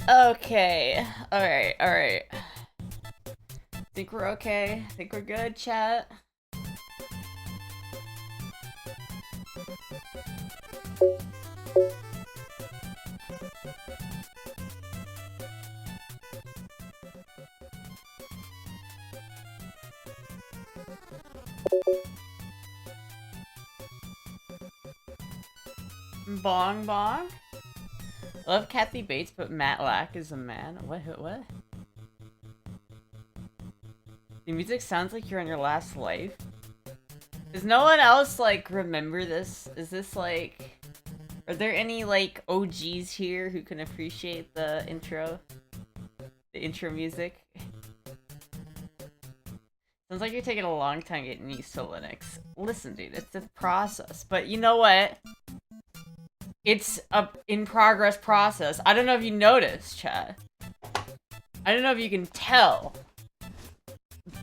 Okay. Alright, alright. Think we're okay? Think we're good, chat? Bong bong? I love Kathy Bates, but Matt Lack is a man. What? The music sounds like you're on your last life. Does no one else, like, remember this? Is this, like... Are there any, like, OGs here who can appreciate the intro? The intro music? Sounds like you're taking a long time getting used to Linux. Listen, dude, it's a process. But you know what? It's a in-progress process. I don't know if you noticed, chat. I don't know if you can tell.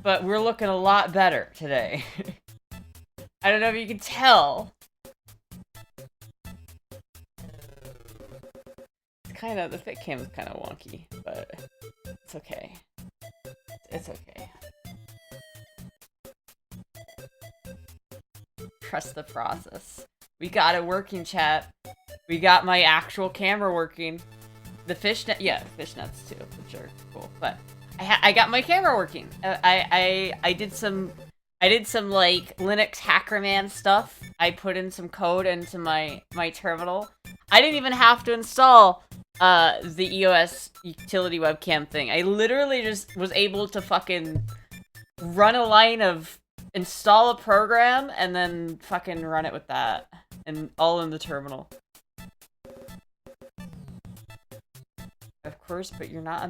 But we're looking a lot better today. I don't know if you can tell. It's kind of, the fit cam is kind of wonky, but it's okay. It's okay. Trust the process. We got it working, chat. We got my actual camera working. The fishnet, yeah, fishnets too, which are cool. But I got my camera working. I did some like Linux hackerman stuff. I put in some code into my terminal. I didn't even have to install the EOS utility webcam thing. I literally just was able to fucking run a line of install a program and then fucking run it with that, and all in the terminal. Of course, but you're not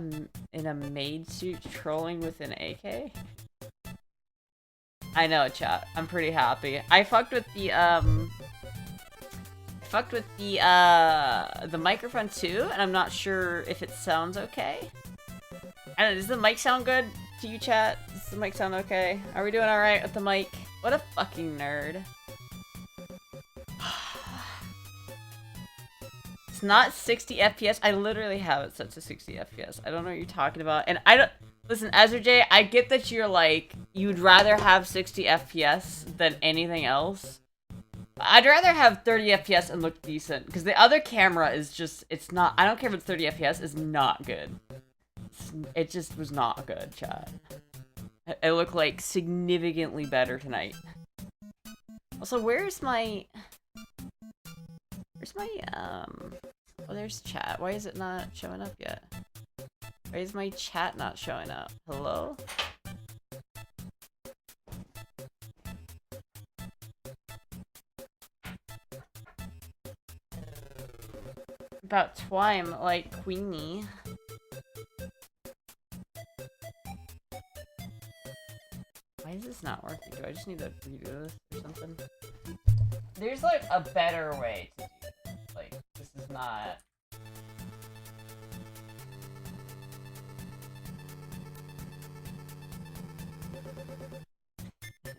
in a maid suit trolling with an AK? I know, chat. I'm pretty happy. I fucked with the microphone too, and I'm not sure if it sounds okay. I don't know, does the mic sound good to you, chat? Does the mic sound okay? Are we doing alright with the mic? What a fucking nerd. It's not 60 FPS. I literally have it set to 60 FPS. I don't know what you're talking about. And I don't... Listen, Azure J, I get that you're like, you'd rather have 60 FPS than anything else. I'd rather have 30 FPS and look decent, because the other camera is just, it's not, I don't care if it's 30 FPS, it's not good. It just was not good, chat. It looked like significantly better tonight. Also, where's my, oh, there's chat. Why is it not showing up yet? Why is my chat not showing up? Hello? About time, like Queenie. Why is this not working? Do I just need to redo this or something? There's like a better way to do this. Like, this is not...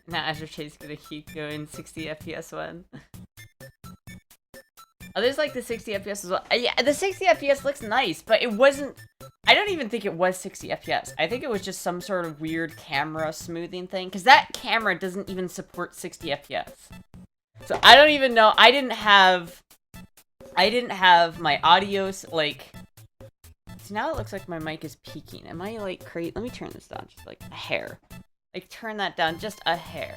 Now Azure Chase gonna keep going 60 FPS one. Oh, there's like the 60 FPS as well. Yeah, the 60 FPS looks nice, but it wasn't... I don't even think it was 60 FPS. I think it was just some sort of weird camera smoothing thing, because that camera doesn't even support 60 FPS. So I don't even know. I didn't have my audio, like... See, now it looks like my mic is peaking. Am I like crazy? Let me turn this down just like a hair. Like, turn that down just a hair.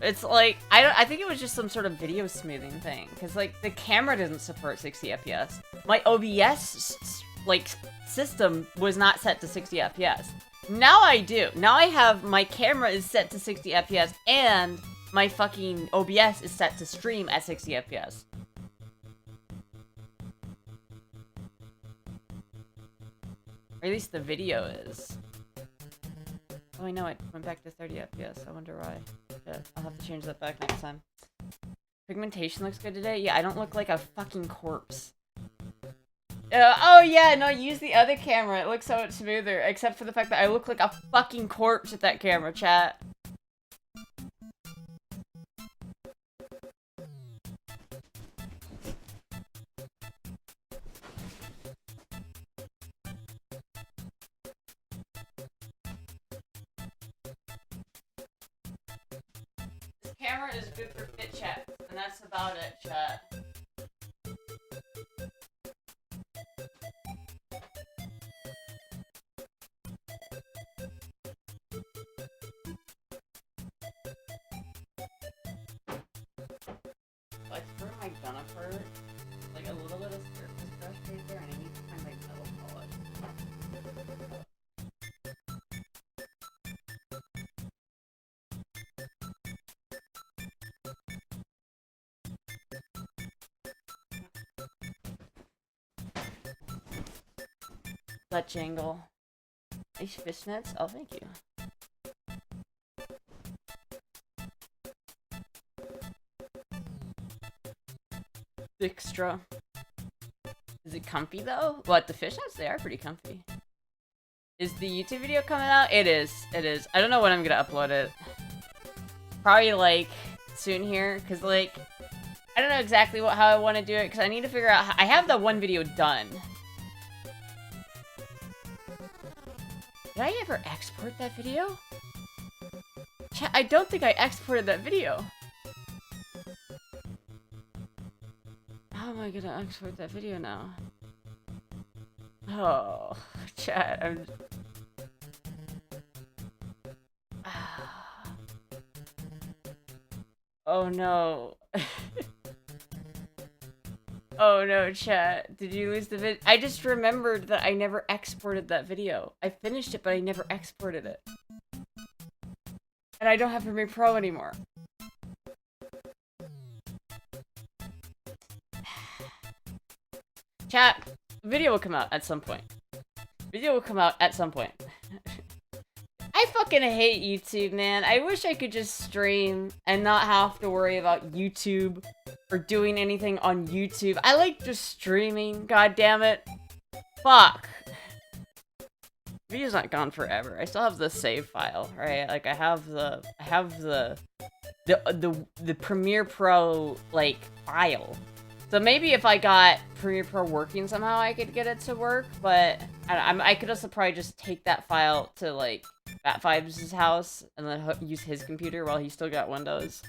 It's like, I think it was just some sort of video smoothing thing. Because, like, the camera doesn't support 60 FPS. My OBS, like, system was not set to 60 FPS. Now I do. Now I have, my camera is set to 60 FPS, and my fucking OBS is set to stream at 60 FPS. Or at least the video is. Oh, I know, it went back to 30 FPS. I wonder why. Yeah, I'll have to change that back next time. Pigmentation looks good today? Yeah, I don't look like a fucking corpse. Oh yeah, no, use the other camera. It looks so much smoother. Except for the fact that I look like a fucking corpse with that camera, chat. Camera is good for fit check, and that's about it, chat. I threw my gun apart, like a little bit of surface brush right there, and I need to find my metal polish. Dutch angle. Nice fishnets? Oh, thank you. Extra. Is it comfy though? What, the fishnets? They are pretty comfy. Is the YouTube video coming out? It is. It is. I don't know when I'm gonna upload it. Probably like soon here, because like I don't know exactly how I want to do it, because I need to figure out I have the one video done. Did I ever export that video? I don't think I exported that video. How am I gonna export that video now? Oh, chat, I'm... Oh no. Oh no, chat. Did you lose the vid? I just remembered that I never exported that video. I finished it, but I never exported it. And I don't have Premiere Pro anymore. Chat, video will come out at some point. Video will come out at some point. I fucking hate YouTube, man. I wish I could just stream and not have to worry about YouTube or doing anything on YouTube. I like just streaming, god damn it. Fuck. Video's not gone forever. I still have the save file, right? Like I have the Premiere Pro like file. So maybe if I got Premiere Pro working somehow I could get it to work, but I could also probably just take that file to, like, Bat Vibes' house and then use his computer while he still got Windows.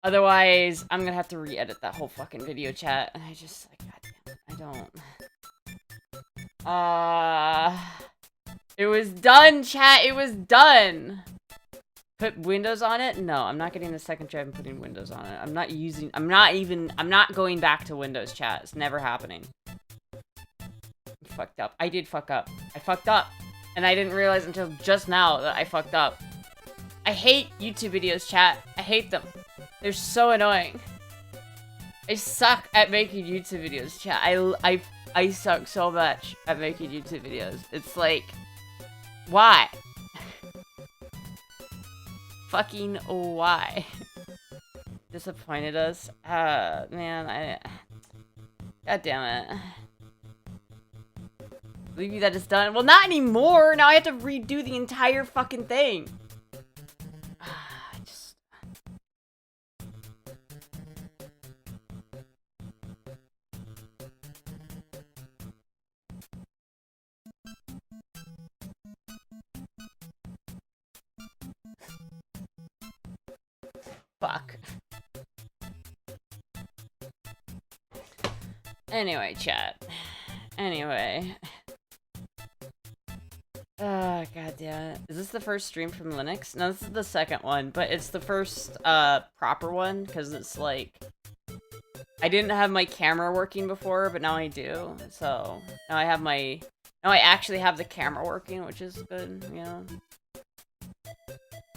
Otherwise, I'm gonna have to re-edit that whole fucking video chat. And I just, like, goddamn, I don't. It was done, chat. It was done. Put Windows on it? No, I'm not getting the second drive and putting Windows on it. I'm not going back to Windows, chat. It's never happening. I fucked up. I did fuck up. I fucked up. And I didn't realize until just now that I fucked up. I hate YouTube videos, chat. I hate them. They're so annoying. I suck at making YouTube videos, chat. I suck so much at making YouTube videos. It's like, why? Fucking why? Disappointed us. Man, God damn it. Believe you that it's done? Well, not anymore! Now I have to redo the entire fucking thing. Fuck. Anyway, chat. Anyway. God damn it. Is this the first stream from Linux? No, this is the second one, but it's the first, proper one, because it's like... I didn't have my camera working before, but now I do. So, now I have my... Now I actually have the camera working, which is good, you know?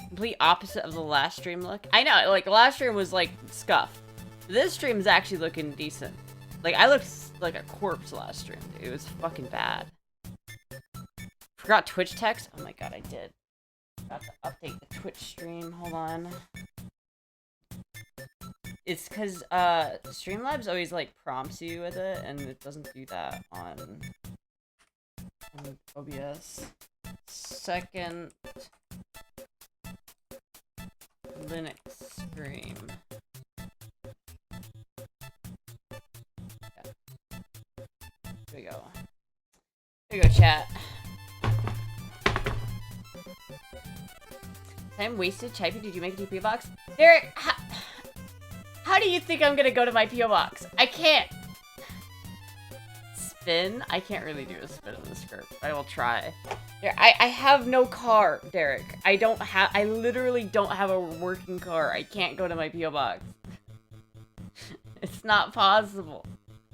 Complete opposite of the last stream look. I know, like, the last stream was, like, scuffed. This stream is actually looking decent. Like, I looked like a corpse last stream, dude. It was fucking bad. Forgot Twitch text? Oh my god, I did. Forgot to update the Twitch stream. Hold on. It's because, Streamlabs always, like, prompts you with it, and it doesn't do that on OBS. Second... Linux stream. Yeah. Here we go. Here we go, chat. Time wasted. Typing. Did you make a PO box? Derek, how do you think I'm gonna go to my PO box? I can't. Spin? I can't really do a spin in the script. I will try. I have no car, Derek. I literally don't have a working car. I can't go to my PO box. It's not possible.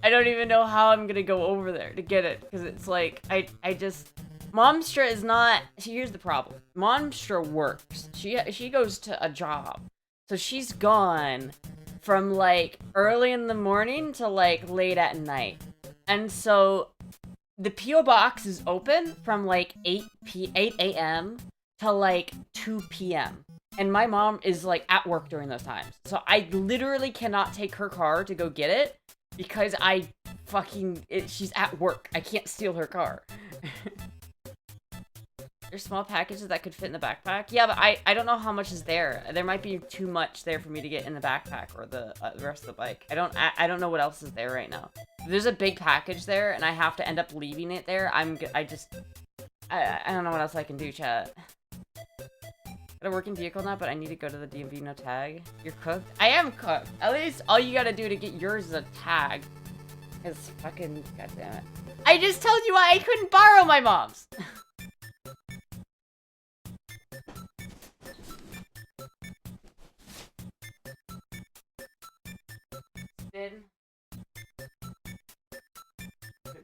I don't even know how I'm gonna go over there to get it, because it's like, I just... Momstra is not... See, here's the problem. Momstra works. She goes to a job. So she's gone from, like, early in the morning to, like, late at night. And so... The P.O. box is open from, like, 8 a.m. to, like, 2 p.m. And my mom is, like, at work during those times. So I literally cannot take her car to go get it because she's at work. I can't steal her car. There's small packages that could fit in the backpack. Yeah, but I don't know how much is there. There might be too much there for me to get in the backpack or the rest of the bike. I don't know what else is there right now. If there's a big package there and I have to end up leaving it there, I don't know what else I can do, chat. Got a working vehicle now, but I need to go to the DMV, no tag. You're cooked? I am cooked. At least all you gotta do to get yours is a tag. It's fucking, goddammit. I just told you why I couldn't borrow my mom's. Spin.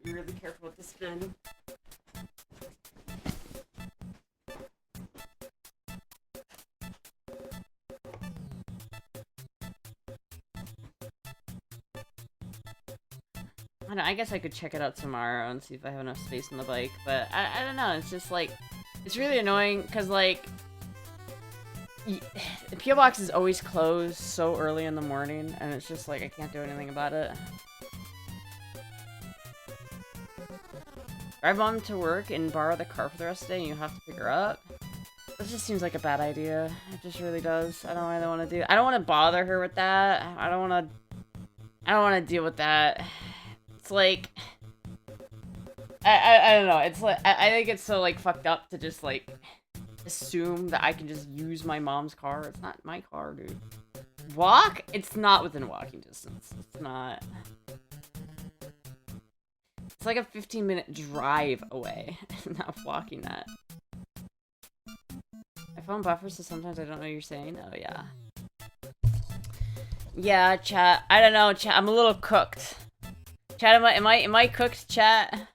Be really careful with the spin. I guess I could check it out tomorrow and see if I have enough space on the bike, but I don't know, it's just like, it's really annoying, because like, the P.O. box is always closed so early in the morning, and it's just like, I can't do anything about it. Drive mom to work and borrow the car for the rest of the day and you have to pick her up? This just seems like a bad idea. It just really does. I don't really want to do. I don't want to bother her with that. I don't want to deal with that. It's like, I don't know. It's like I think it's so like fucked up to just like assume that I can just use my mom's car. It's not my car, dude. Walk? It's not within walking distance. It's not. It's like a 15-minute drive away. I'm not walking that. My phone buffers, so sometimes I don't know what you're saying. Oh, yeah. Yeah, chat. I don't know, chat. I'm a little cooked. Chat, am I cooked, chat?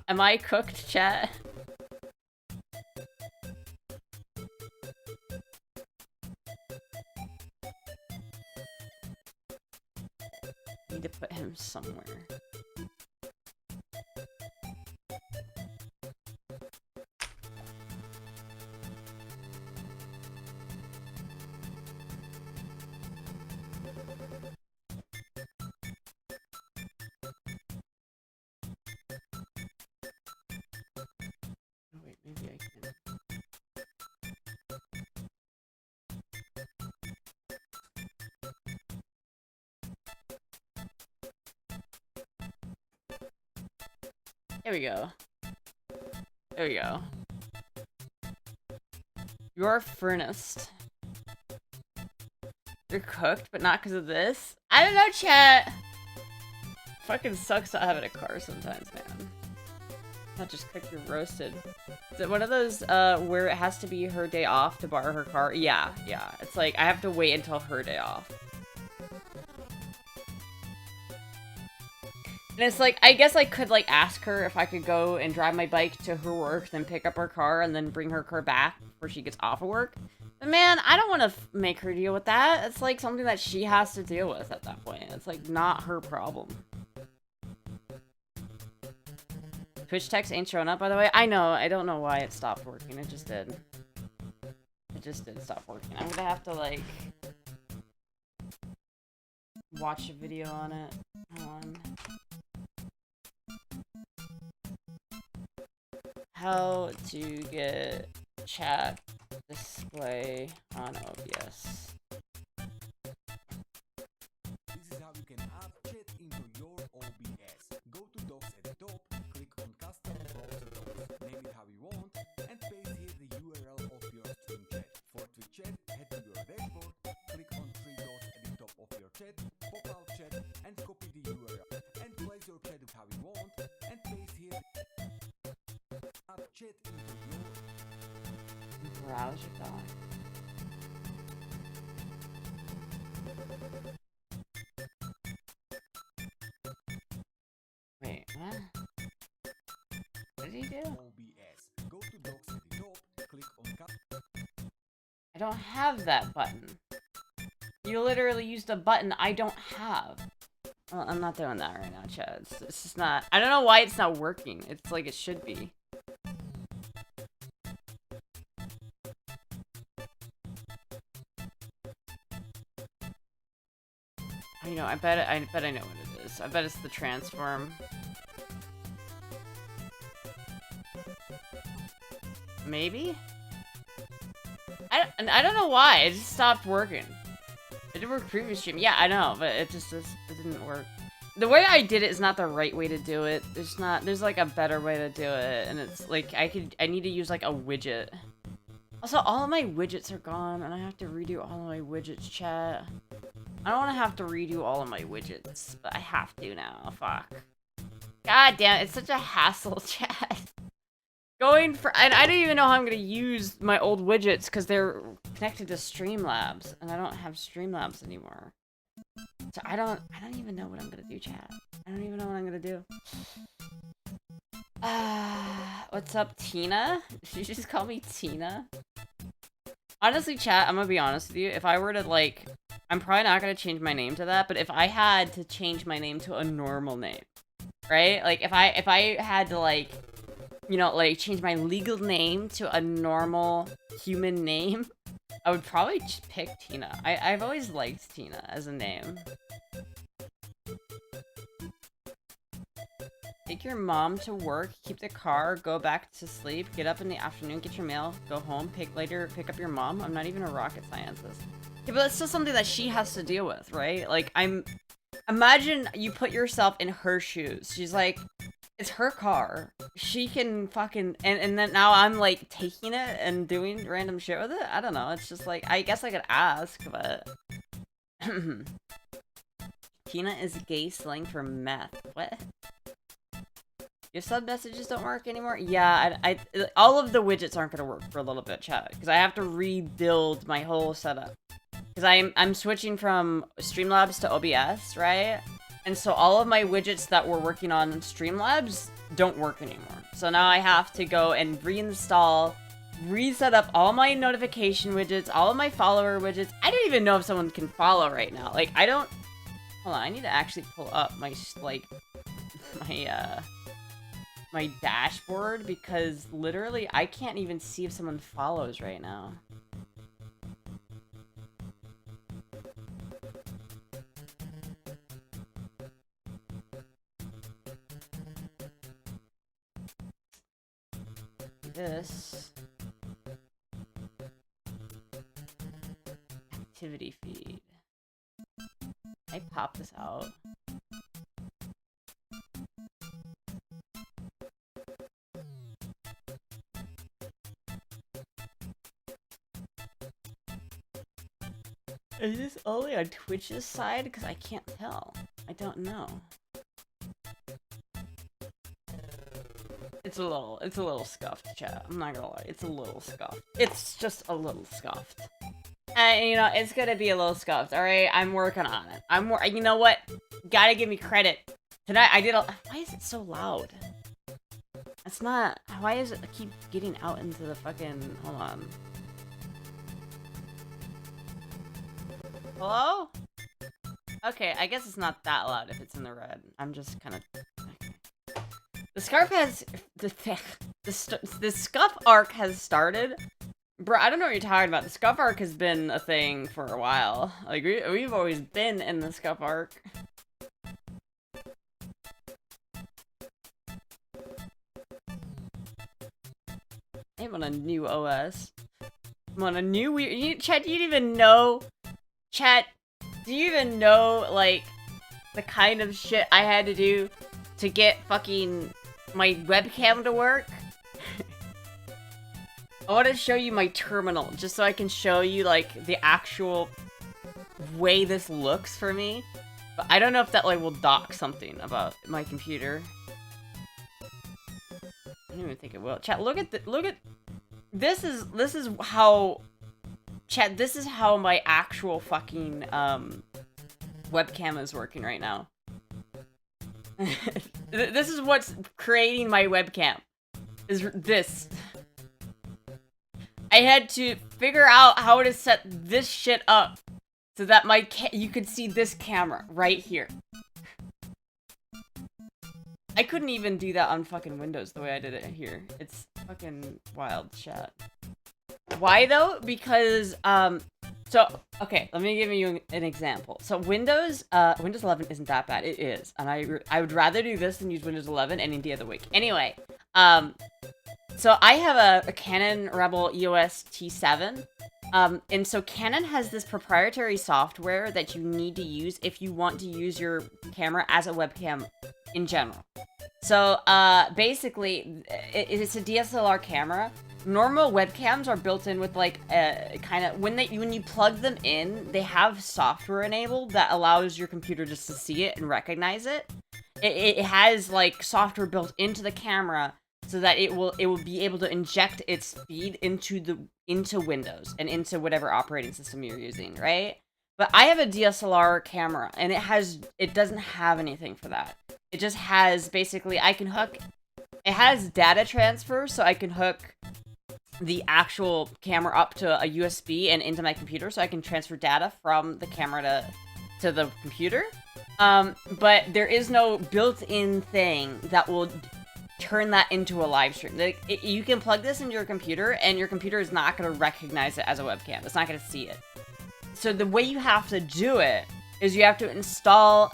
Am I cooked, chat? Need to put him somewhere. Oh, wait, maybe I can. There we go. There we go. You're furnace. You're cooked, but not because of this? I don't know, chat! Fucking sucks not having a car sometimes, man. Not just cooked, you're roasted. Is it one of those, where it has to be her day off to borrow her car? Yeah. It's like, I have to wait until her day off. And it's like, I guess I could, like, ask her if I could go and drive my bike to her work, then pick up her car, and then bring her car back before she gets off of work. But man, I don't want to make her deal with that. It's like something that she has to deal with at that point. It's like not her problem. Twitch text ain't showing up, by the way. I know. I don't know why it stopped working. It just did. It just did stop working. I'm gonna have to, like, watch a video on it. Hold on. How to get chat display on OBS. This is how you can add chat into your OBS. Go to docs at the top, click on custom browser docs, name it how you want, and paste here the URL of your stream chat. For Twitch chat, head to your dashboard, click on three dots at the top of your chat, pop out chat, and copy the URL. And place your chat how you want, and paste here add chat into your browser doc. Wait, what? What did he do? OBS. Go to docs at the top, click on I don't have that button. You literally used a button I don't have. Well, I'm not doing that right now, Chad. It's just not. I don't know why it's not working. It's like it should be. You know, I bet I know what it is. I bet it's the transform. Maybe? I don't know why. It just stopped working. It did work previous stream. Yeah, I know, but it didn't work. The way I did it is not the right way to do it. There's like a better way to do it, and it's like I need to use like a widget. Also, all of my widgets are gone, and I have to redo all of my widgets, chat. I don't want to have to redo all of my widgets, but I have to now. Fuck. God damn, it's such a hassle, chat. And I don't even know how I'm gonna use my old widgets because they're connected to Streamlabs, and I don't have Streamlabs anymore. So I don't even know what I'm gonna do, chat. I don't even know what I'm gonna do. What's up, Tina? Did you just call me Tina? Honestly, chat, I'm gonna be honest with you. If I were to, like, I'm probably not gonna change my name to that, but if I had to change my name to a normal name, right? Like, if I had to, like, you know, like, change my legal name to a normal human name, I would probably just pick Tina. I've always liked Tina as a name. Take your mom to work, keep the car, go back to sleep, get up in the afternoon, get your mail, go home, pick up your mom. I'm not even a rocket scientist. Yeah, but that's still something that she has to deal with, right? Like, Imagine you put yourself in her shoes. She's like, it's her car. She can fucking and then now I'm like taking it and doing random shit with it. I don't know. It's just like I guess I could ask, but Tina is gay slang for meth. What? Your sub messages don't work anymore? Yeah, I all of the widgets aren't gonna work for a little bit, chat, because I have to rebuild my whole setup. Because I'm switching from Streamlabs to OBS, right? And so all of my widgets that were working on Streamlabs don't work anymore. So now I have to go and reinstall, reset up all my notification widgets, all of my follower widgets. I don't even know if someone can follow right now. Like, I don't... Hold on, I need to actually pull up my, like, my dashboard, because literally I can't even see if someone follows right now. This activity feed. I pop this out. Is this only on Twitch's side? Because I can't tell. I don't know. It's a little scuffed, chat. I'm not gonna lie. It's a little scuffed. It's just a little scuffed. And, you know, it's gonna be a little scuffed, alright? I'm working on it. You know what? Gotta give me credit. Tonight, I did a- Why is it so loud? It's not- Why does it keep getting out into the fucking- Hold on. Hello? Okay, I guess it's not that loud if it's in the red. I'm just kind of... Okay. The scarf has... The scuff arc has started. Bro, I don't know what you're talking about. The scuff arc has been a thing for a while. Like, we've always been in the scuff arc. I'm on a new OS. I'm on a new weird... Chat, do you even know... Chat, do you even know, like, the kind of shit I had to do to get fucking my webcam to work? I want to show you my terminal, just so I can show you, like, the actual way this looks for me. But I don't know if that, like, will dock something about my computer. I don't even think it will. Chat, look at this is how... Chat, this is how my actual fucking, webcam is working right now. This is what's creating my webcam. Is this. I had to figure out how to set this shit up so that you could see this camera right here. I couldn't even do that on fucking Windows the way I did it here. It's fucking wild, chat. Why though? Because, so, okay, let me give you an example. So Windows 11 isn't that bad. It is. And I would rather do this than use Windows 11 any day of the week. Anyway, so I have a Canon Rebel EOS T7. And so Canon has this proprietary software that you need to use if you want to use your camera as a webcam in general. So, basically, it's a DSLR camera. Normal webcams are built in with, like, kind of, when you plug them in, they have software enabled that allows your computer just to see it and recognize it. It has, like, software built into the camera so that it will be able to inject its feed into Windows and into whatever operating system you're using, right? But I have a DSLR camera, and it doesn't have anything for that. It just has, basically, it has data transfer, so I can hook the actual camera up to a USB and into my computer, so I can transfer data from the camera to the computer. But there is no built-in thing that will turn that into a live stream. Like, you can plug this into your computer, and your computer is not going to recognize it as a webcam. It's not going to see it. So the way you have to do it is you have to install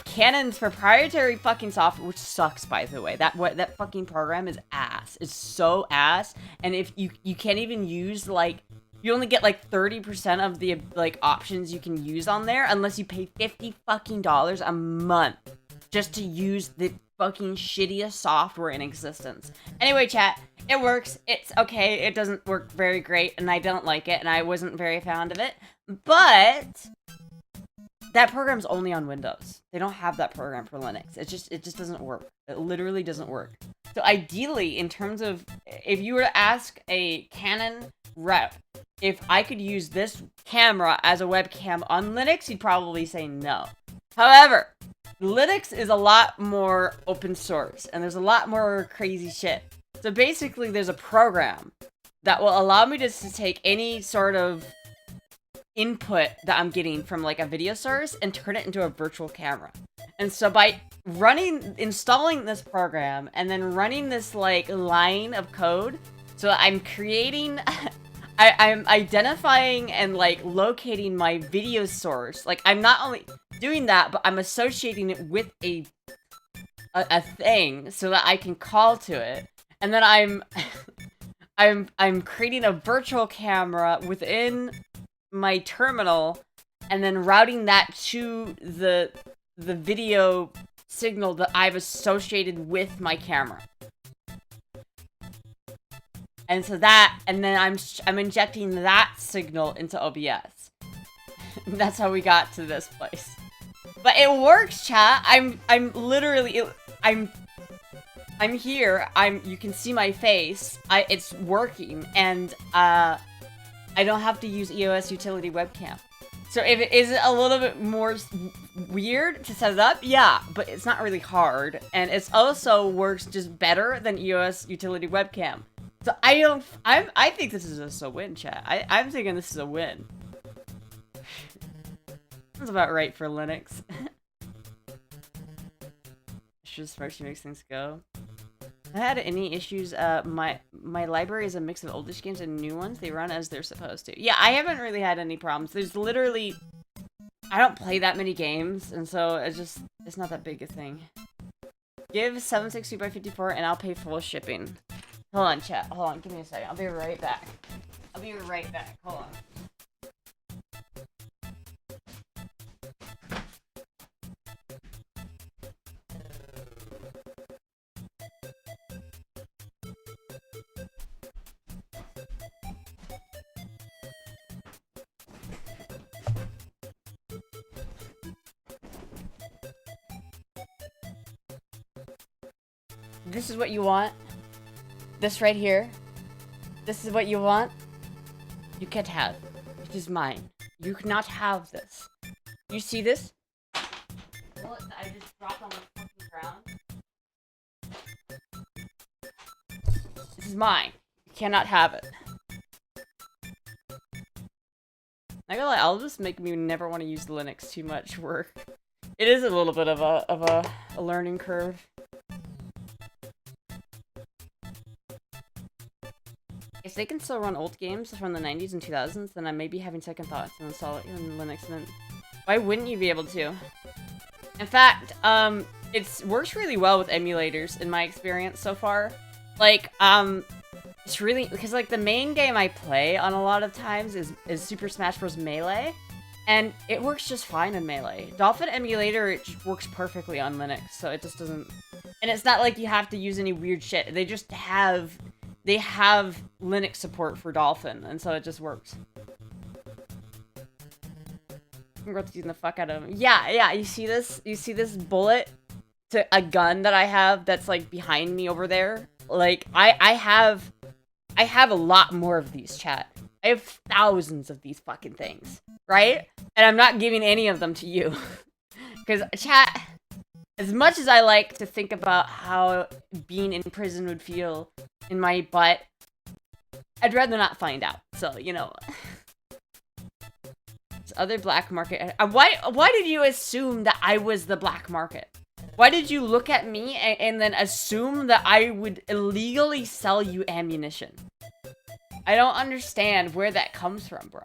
Canon's proprietary fucking software, which sucks, by the way. That fucking program is ass. It's so ass. And if you can't even use, like, You only get like 30% of the like options you can use on there unless you pay $50 fucking a month just to use the fucking shittiest software in existence. Anyway, chat, it works. It's okay. It doesn't work very great, and I don't like it, and I wasn't very fond of it. But that program's only on Windows. They don't have that program for Linux. It just doesn't work. It literally doesn't work. So ideally, in terms of, if you were to ask a Canon rep if I could use this camera as a webcam on Linux, he'd probably say no. However, Linux is a lot more open source, and there's a lot more crazy shit. So basically, there's a program that will allow me to take any sort of input that I'm getting from like a video source and turn it into a virtual camera. And so by installing this program and then running this like line of code, so I'm creating, I'm identifying and like locating my video source. Like I'm not only doing that, but I'm associating it with a thing so that I can call to it. And then I'm creating a virtual camera within my terminal and then routing that to the video signal that I've associated with my camera. And so and then I'm injecting that signal into OBS. That's how we got to this place. But it works, chat. I'm literally I'm here. You can see my face. It's working, and I don't have to use EOS utility webcam. So if it is a little bit more weird to set it up, yeah, but it's not really hard, and it also works just better than EOS utility webcam. So I think this is just a win, chat. I'm thinking this is a win. That's about right for Linux. It's just first makes things go. I had any issues. My library is a mix of oldish games and new ones. They run as they're supposed to. Yeah, I haven't really had any problems. There's literally, I don't play that many games, and so it's not that big a thing. Give 760 by 54 and I'll pay full shipping. Hold on, chat. Hold on, give me a second. I'll be right back. Hold on. This is what you want. This right here. This is what you want. You can't have. It is mine. You cannot have this. You see this? Bullet that I just dropped on the fucking ground. This is mine. You cannot have it. I gotta lie, all this make me never want to use Linux too much work. It is a little bit of a learning curve. If they can still run old games from the 90s and 2000s, then I may be having second thoughts and install it in Linux. Then why wouldn't you be able to? In fact, it works really well with emulators in my experience so far. Like, it's really, because like the main game I play on a lot of times is Super Smash Bros. Melee, and it works just fine in Melee. Dolphin emulator, it just works perfectly on Linux, so it just doesn't, and it's not like you have to use any weird shit. They just have Linux support for Dolphin, and so it just works. I'm rotating the fuck out of him. Yeah, you see this? You see this bullet to a gun that I have that's like behind me over there? Like, I have a lot more of these, chat. I have thousands of these fucking things, right? And I'm not giving any of them to you. Because, chat, as much as I like to think about how being in prison would feel in my butt, I'd rather not find out. So, you know. This other black market. Why did you assume that I was the black market? Why did you look at me and then assume that I would illegally sell you ammunition? I don't understand where that comes from, bro.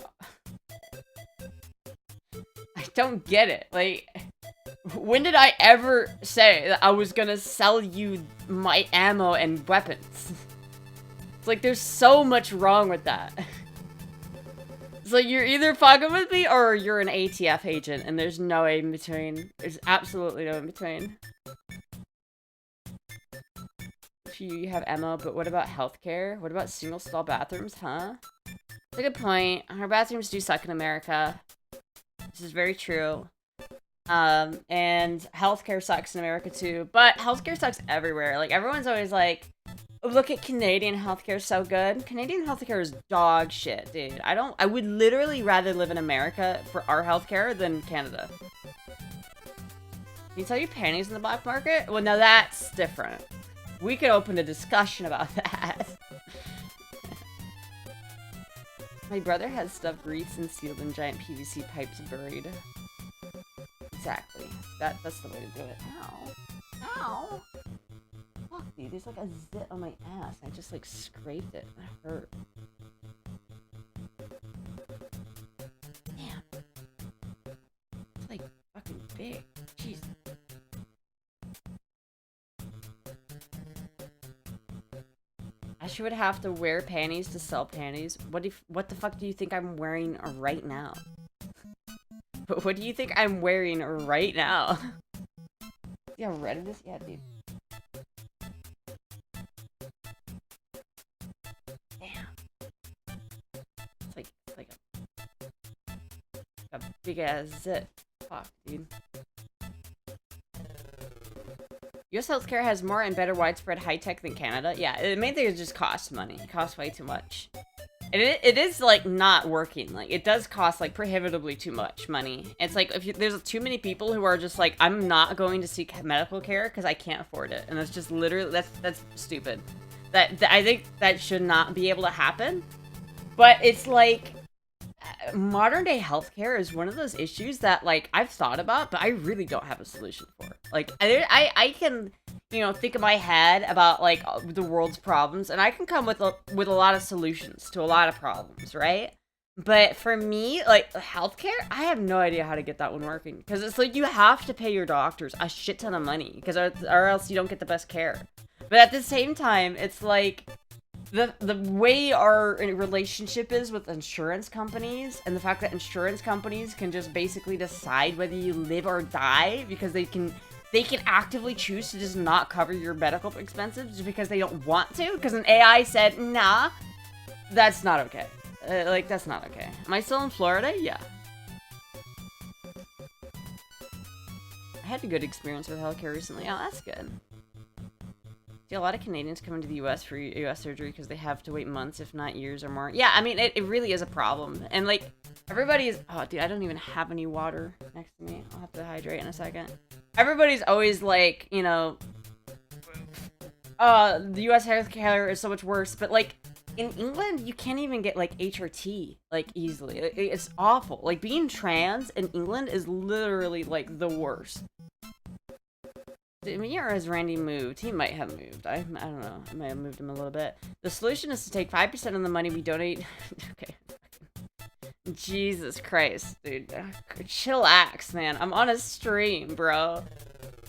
I don't get it. Like, when did I ever say that I was gonna sell you my ammo and weapons? It's like, there's so much wrong with that. So you're either fucking with me or you're an ATF agent, and there's no in between. There's absolutely no in between. You have Emma, but what about healthcare? What about single stall bathrooms, huh? That's a good point. Our bathrooms do suck in America. This is very true. And healthcare sucks in America too, but healthcare sucks everywhere. Like, everyone's always like, oh, look at Canadian healthcare, so good. Canadian healthcare is dog shit, dude. I would literally rather live in America for our healthcare than Canada. Can you sell your panties in the black market? Well, now that's different. We could open a discussion about that. My brother has stuffed wreaths and sealed in giant PVC pipes buried. Exactly. That's the way to do it. Ow. Ow. Fuck, dude. There's like a zit on my ass. I just like scraped it. That hurt. Damn. It's like fucking big. Jeez. Asher would have to wear panties to sell panties. What the fuck do you think I'm wearing right now? What do you think I'm wearing right now? See how red it is? Yeah, dude. Damn. It's like a big ass zit. Fuck, dude. US healthcare has more and better widespread high-tech than Canada. Yeah, the main thing is just cost money. It costs way too much. It is, like, not working. Like, it does cost, like, prohibitively too much money. It's like, if there's too many people who are just like, I'm not going to seek medical care because I can't afford it. And that's just literally, that's stupid. I think that should not be able to happen. But it's like, modern day healthcare is one of those issues that, like, I've thought about, but I really don't have a solution for. Like, I can, you know, think in my head about, like, the world's problems, and I can come with a lot of solutions to a lot of problems, right? But for me, like, healthcare, I have no idea how to get that one working. Because it's like, you have to pay your doctors a shit ton of money, because or else you don't get the best care. But at the same time, it's like, the way our relationship is with insurance companies, and the fact that insurance companies can just basically decide whether you live or die because they can actively choose to just not cover your medical expenses just because they don't want to, because an AI said, nah, that's not okay. Like, that's not okay. Am I still in Florida? Yeah. I had a good experience with healthcare recently. Oh, that's good. See, a lot of Canadians come into the US for US surgery because they have to wait months, if not years or more. Yeah, I mean, it really is a problem. And, like, everybody is... Oh, dude, I don't even have any water next to me. I'll have to hydrate in a second. Everybody's always like, you know... the US healthcare is so much worse. But, like, in England, you can't even get, like, HRT, like, easily. It's awful. Like, being trans in England is literally, like, the worst. Or has Randy moved? He might have moved. I don't know. I might have moved him a little bit. The solution is to take 5% of the money we donate. Okay. Jesus Christ, dude. Chillax, man. I'm on a stream, bro.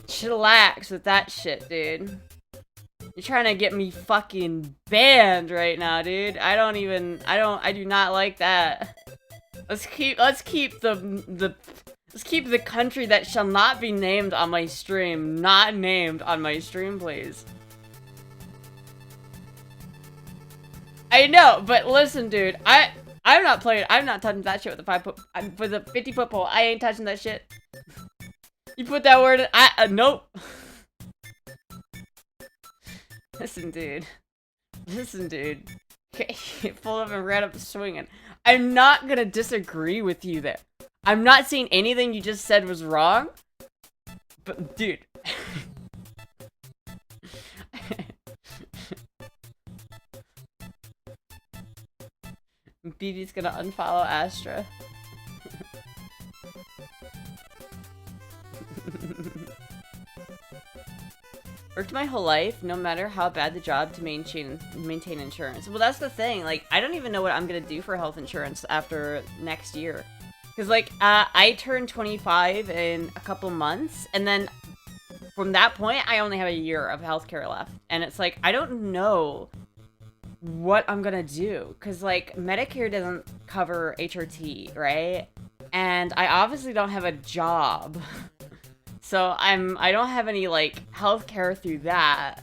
Chillax with that shit, dude. You're trying to get me fucking banned right now, dude. I do not like that. Let's keep the country that shall not be named on my stream not named on my stream, please. I know, but listen, dude. I'm not touching that shit with the 50-foot pole. I ain't touching that shit. You put that word in, nope. Listen, dude. Pulled up and ran up swinging. I'm not gonna disagree with you there. I'm not saying anything you just said was wrong, but dude. BB's gonna unfollow Astra. Worked my whole life, no matter how bad the job, to maintain insurance. Well, that's the thing. Like, I don't even know what I'm gonna do for health insurance after next year. Because, like, I turn 25 in a couple months, and then from that point, I only have a year of healthcare left. And it's like, I don't know what I'm gonna do. Because, like, Medicare doesn't cover HRT, right? And I obviously don't have a job. So I don't have any, like, healthcare through that.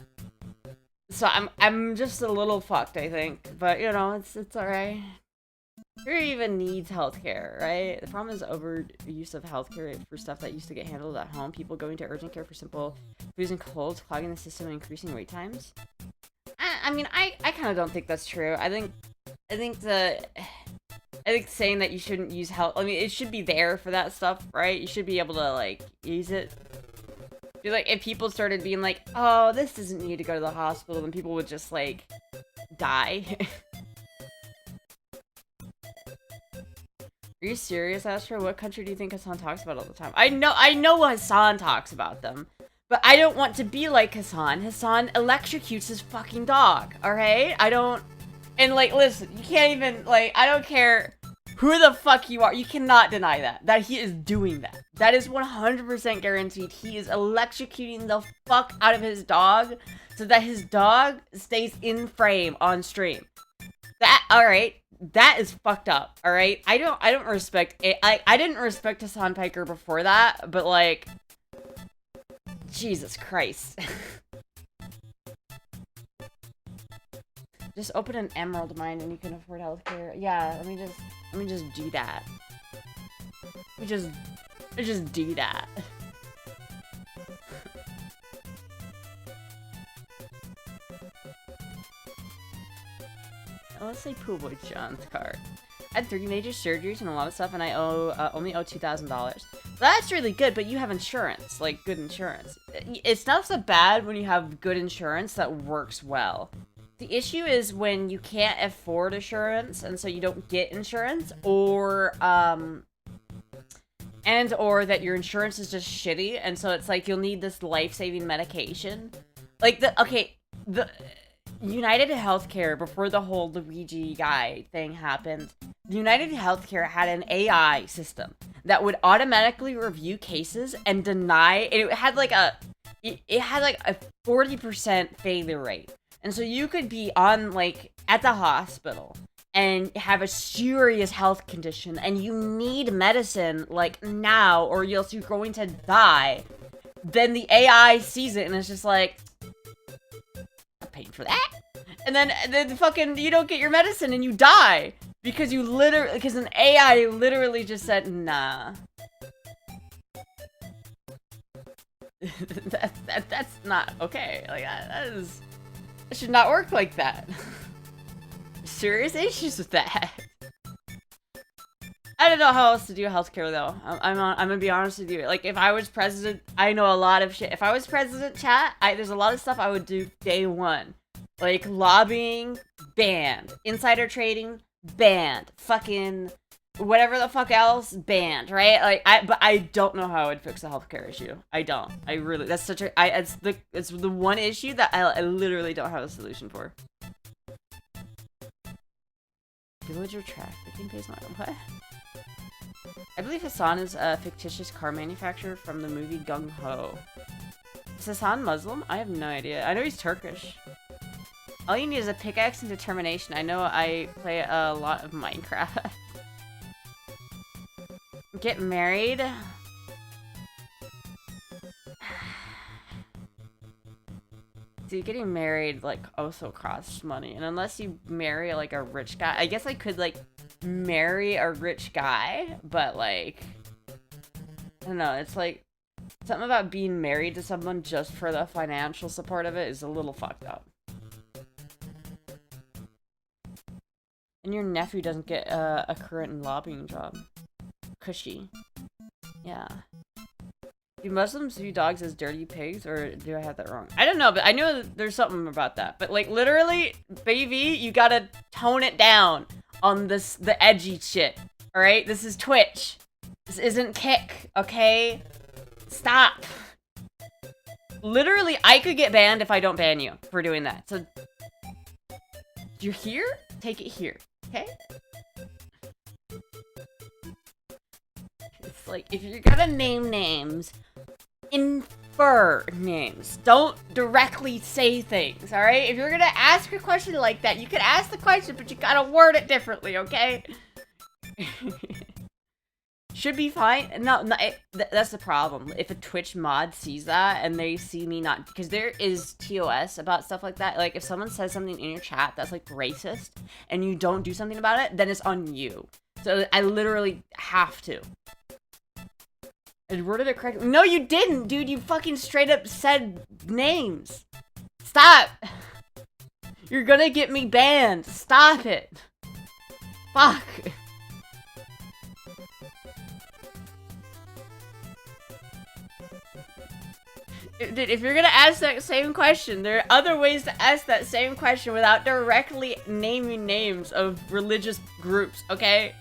So I'm just a little fucked, I think. But, you know, it's alright. Who even needs healthcare, right? The problem is overuse of healthcare for stuff that used to get handled at home. People going to urgent care for simple flus and colds, clogging the system and increasing wait times. I mean, I kind of don't think that's true. I think saying that you shouldn't use health, I mean, it should be there for that stuff, right? You should be able to, like, use it. Like, if people started being like, oh, this doesn't need to go to the hospital, then people would just, like, die. Are you serious, Astra? What country do you think Hassan talks about all the time? I know Hassan talks about them, but I don't want to be like Hassan. Hassan electrocutes his fucking dog, alright? I don't... And, like, listen, you can't even, like, I don't care who the fuck you are. You cannot deny that he is doing that. That is 100% guaranteed. He is electrocuting the fuck out of his dog so that his dog stays in frame on stream. That, alright, that is fucked up, alright? I don't respect it. I didn't respect Hassan Piker before that, but, like, Jesus Christ. Just open an emerald mine and you can afford healthcare. Yeah, let me just do that. Let me just do that. Let's say Pool Boy John's card. I had 3 major surgeries and a lot of stuff, and I only owe $2,000. That's really good, but you have insurance, like good insurance. It's not so bad when you have good insurance that works well. The issue is when you can't afford insurance, and so you don't get insurance, or that your insurance is just shitty, and so it's like you'll need this life-saving medication. Like the United Healthcare, before the whole Luigi guy thing happened, United Healthcare had an AI system that would automatically review cases and deny, and it had like a 40% failure rate. And so you could be on, like, at the hospital and have a serious health condition and you need medicine, like, now, or else you're going to die. Then the AI sees it and it's just like, I'm paying for that. And then fucking, you don't get your medicine and you die. Because an AI literally just said, nah. That's not okay. Like, it should not work like that. Serious issues with that. I don't know how else to do healthcare though. I'm gonna be honest with you. Like, if I was president, I know a lot of shit. If I was president, chat, there's a lot of stuff I would do day one. Like, lobbying, banned. Insider trading, banned. Fucking whatever the fuck else, banned, right? Like, but I don't know how I would fix the healthcare issue. I don't. I really, that's such a, it's the one issue that I literally don't have a solution for. Villager track, the king pays my what? I believe Hassan is a fictitious car manufacturer from the movie Gung Ho. Is Hassan Muslim? I have no idea. I know he's Turkish. All you need is a pickaxe and determination. I know I play a lot of Minecraft. Get married? See, getting married, like, also costs money. And unless you marry, like, a rich guy... I guess I could, like, marry a rich guy, but, like... I don't know, it's like... Something about being married to someone just for the financial support of it is a little fucked up. And your nephew doesn't get a current lobbying job. Cushy. Yeah. Do Muslims view dogs as dirty pigs, or do I have that wrong? I don't know, but I know there's something about that. But, like, literally, baby, you gotta tone it down on the edgy shit. Alright? This is Twitch. This isn't Kick, okay? Stop. Literally, I could get banned if I don't ban you for doing that. So, you're here? Take it here, okay? It's like, if you're gonna name names, infer names. Don't directly say things, alright? If you're gonna ask a question like that, you can ask the question, but you gotta word it differently, okay? Should be fine. No, that's the problem. If a Twitch mod sees that and they see me not, because there is TOS about stuff like that. Like if someone says something in your chat that's like racist and you don't do something about it, then it's on you. So I literally have to. I worded it correctly. No, you didn't, dude. You fucking straight up said names. Stop. You're gonna get me banned. Stop it. Fuck. Dude, if you're gonna ask that same question, there are other ways to ask that same question without directly naming names of religious groups, okay?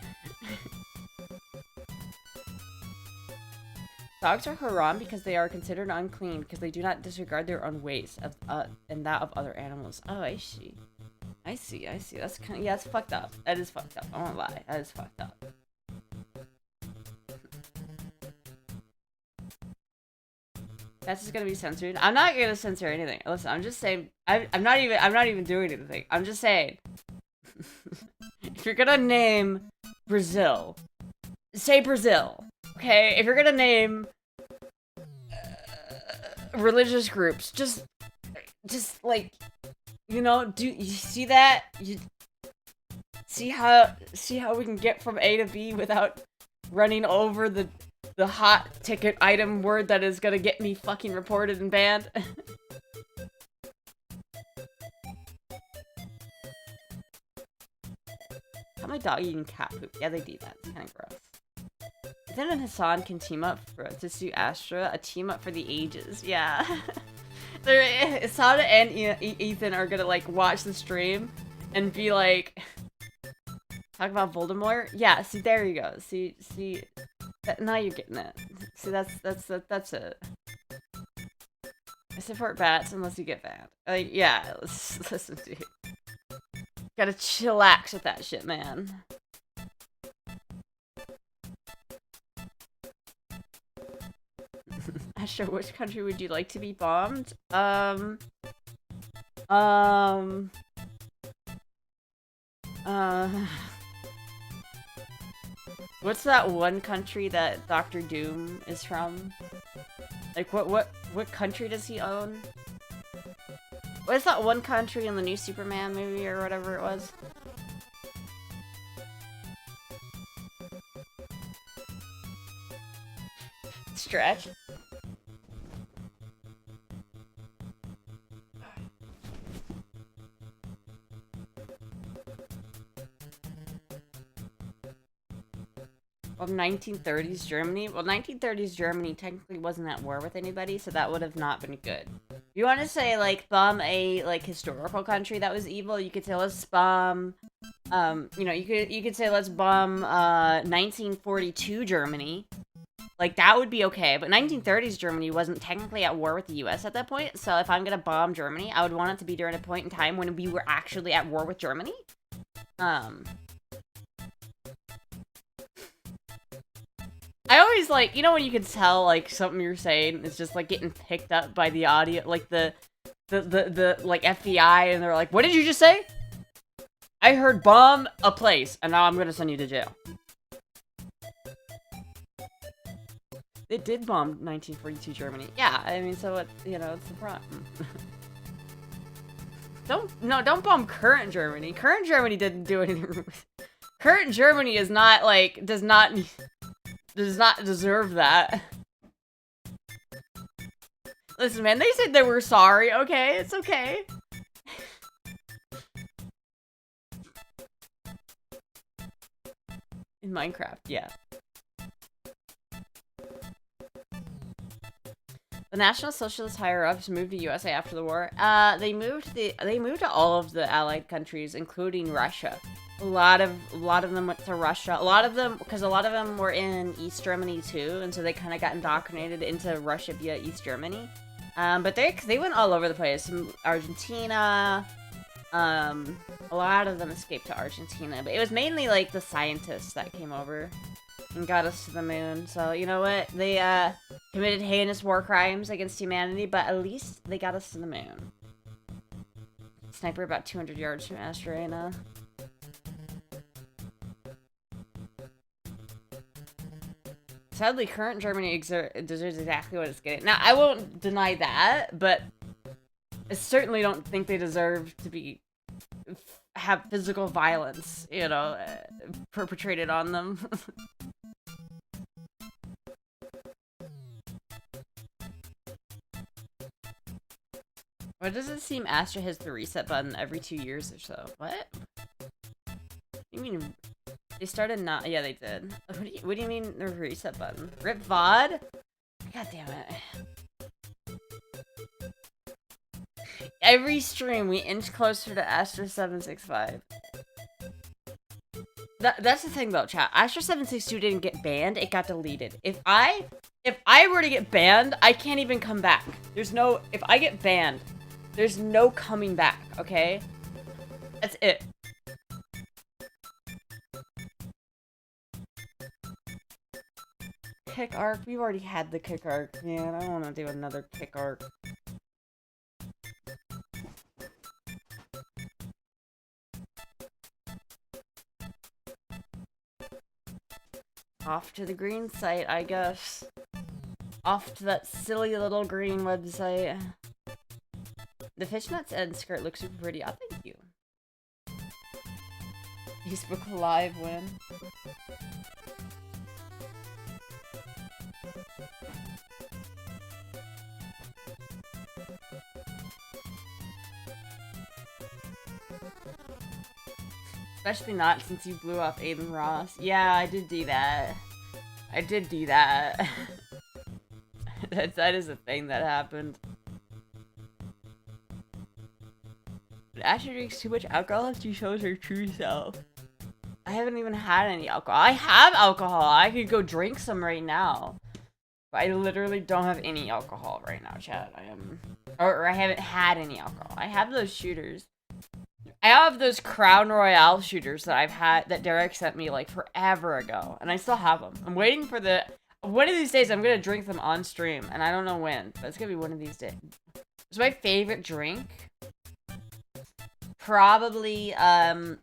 Dogs are haram because they are considered unclean because they do not disregard their own ways and that of other animals. Oh, I see. I see. That's kind of, yeah, it's fucked up. That is fucked up. I won't lie. That is fucked up. That's just gonna be censored. I'm not gonna censor anything. Listen, I'm just saying. I'm not even doing anything. I'm just saying. If you're gonna name Brazil, say Brazil. Okay? If you're gonna name religious groups, just like, you know, do you see that? You see how we can get from A to B without running over the hot ticket item word that is gonna get me fucking reported and banned. How my dog eating cat poop? Yeah, they do that. It's kind of gross. Ethan and Hassan can team up to sue Astra. A team up for the ages. Yeah. Hassan and Ethan are gonna like watch the stream and be like, talk about Voldemort. Yeah. See, there you go. See. Now you're getting it. See, that's it. I support bats unless you get banned. Like, yeah, listen, dude. Gotta chillax with that shit, man. Astra, which country would you like to be bombed? What's that one country that Dr. Doom is from? Like, what country does he own? What's that one country in the new Superman movie or whatever it was? Stretch. Well, 1930s Germany? Well, 1930s Germany technically wasn't at war with anybody, so that would have not been good. You want to say, like, bomb a, like, historical country that was evil? You could say, let's bomb, you know, you could say, let's bomb, 1942 Germany. Like, that would be okay, but 1930s Germany wasn't technically at war with the US at that point, so if I'm gonna bomb Germany, I would want it to be during a point in time when we were actually at war with Germany. I always, like, you know when you can tell, like, something you're saying is just, like, getting picked up by the audio, like, the like, FBI, and they're like, what did you just say? I heard bomb a place, and now I'm gonna send you to jail. They did bomb 1942 Germany. Yeah, I mean, so what, you know, it's the problem. Don't bomb current Germany. Current Germany didn't do anything. Current Germany is not, like, does not deserve that. Listen, man, they said they were sorry, okay? It's okay. In Minecraft, yeah. The National Socialist higher-ups moved to USA after the war. They moved to all of the Allied countries, including Russia. A lot of them went to Russia. A lot of them, because a lot of them were in East Germany too, and so they kind of got indoctrinated into Russia via East Germany. But they went all over the place. Argentina. A lot of them escaped to Argentina, but it was mainly like the scientists that came over and got us to the moon. So, you know what? They committed heinous war crimes against humanity, but at least they got us to the moon. Sniper about 200 yards from Astra. Sadly, current Germany deserves exactly what it's getting. Now, I won't deny that, but I certainly don't think they deserve to be have physical violence, you know, perpetrated on them. Why does it seem Astra hits the reset button every 2 years or so? What? You mean they started not? Yeah, they did. What do you mean the reset button? Rip VOD? God damn it! Every stream we inch closer to Astra 765. That's the thing though, chat. Astra 762 didn't get banned; it got deleted. If I were to get banned, I can't even come back. There's no. If I get banned, there's no coming back. Okay, that's it. Kick arc. We've already had the kick arc, man. I don't want to do another kick arc. Off to the green site, I guess. Off to that silly little green website. The fishnets and skirt look super pretty. Oh, thank you. Facebook Live win. Especially not since you blew up Aiden Ross. Yeah, I did do that. I did do that. that is a thing that happened. But Asher drinks too much alcohol if she shows her true self. I haven't even had any alcohol. I have alcohol. I could go drink some right now. But I literally don't have any alcohol right now, chat. Or I haven't had any alcohol. I have those shooters. I have those Crown Royale shooters that I've had, that Derek sent me like forever ago. And I still have them. I'm waiting for one of these days I'm gonna drink them on stream. And I don't know when, but it's gonna be one of these days. It's my favorite drink. Probably a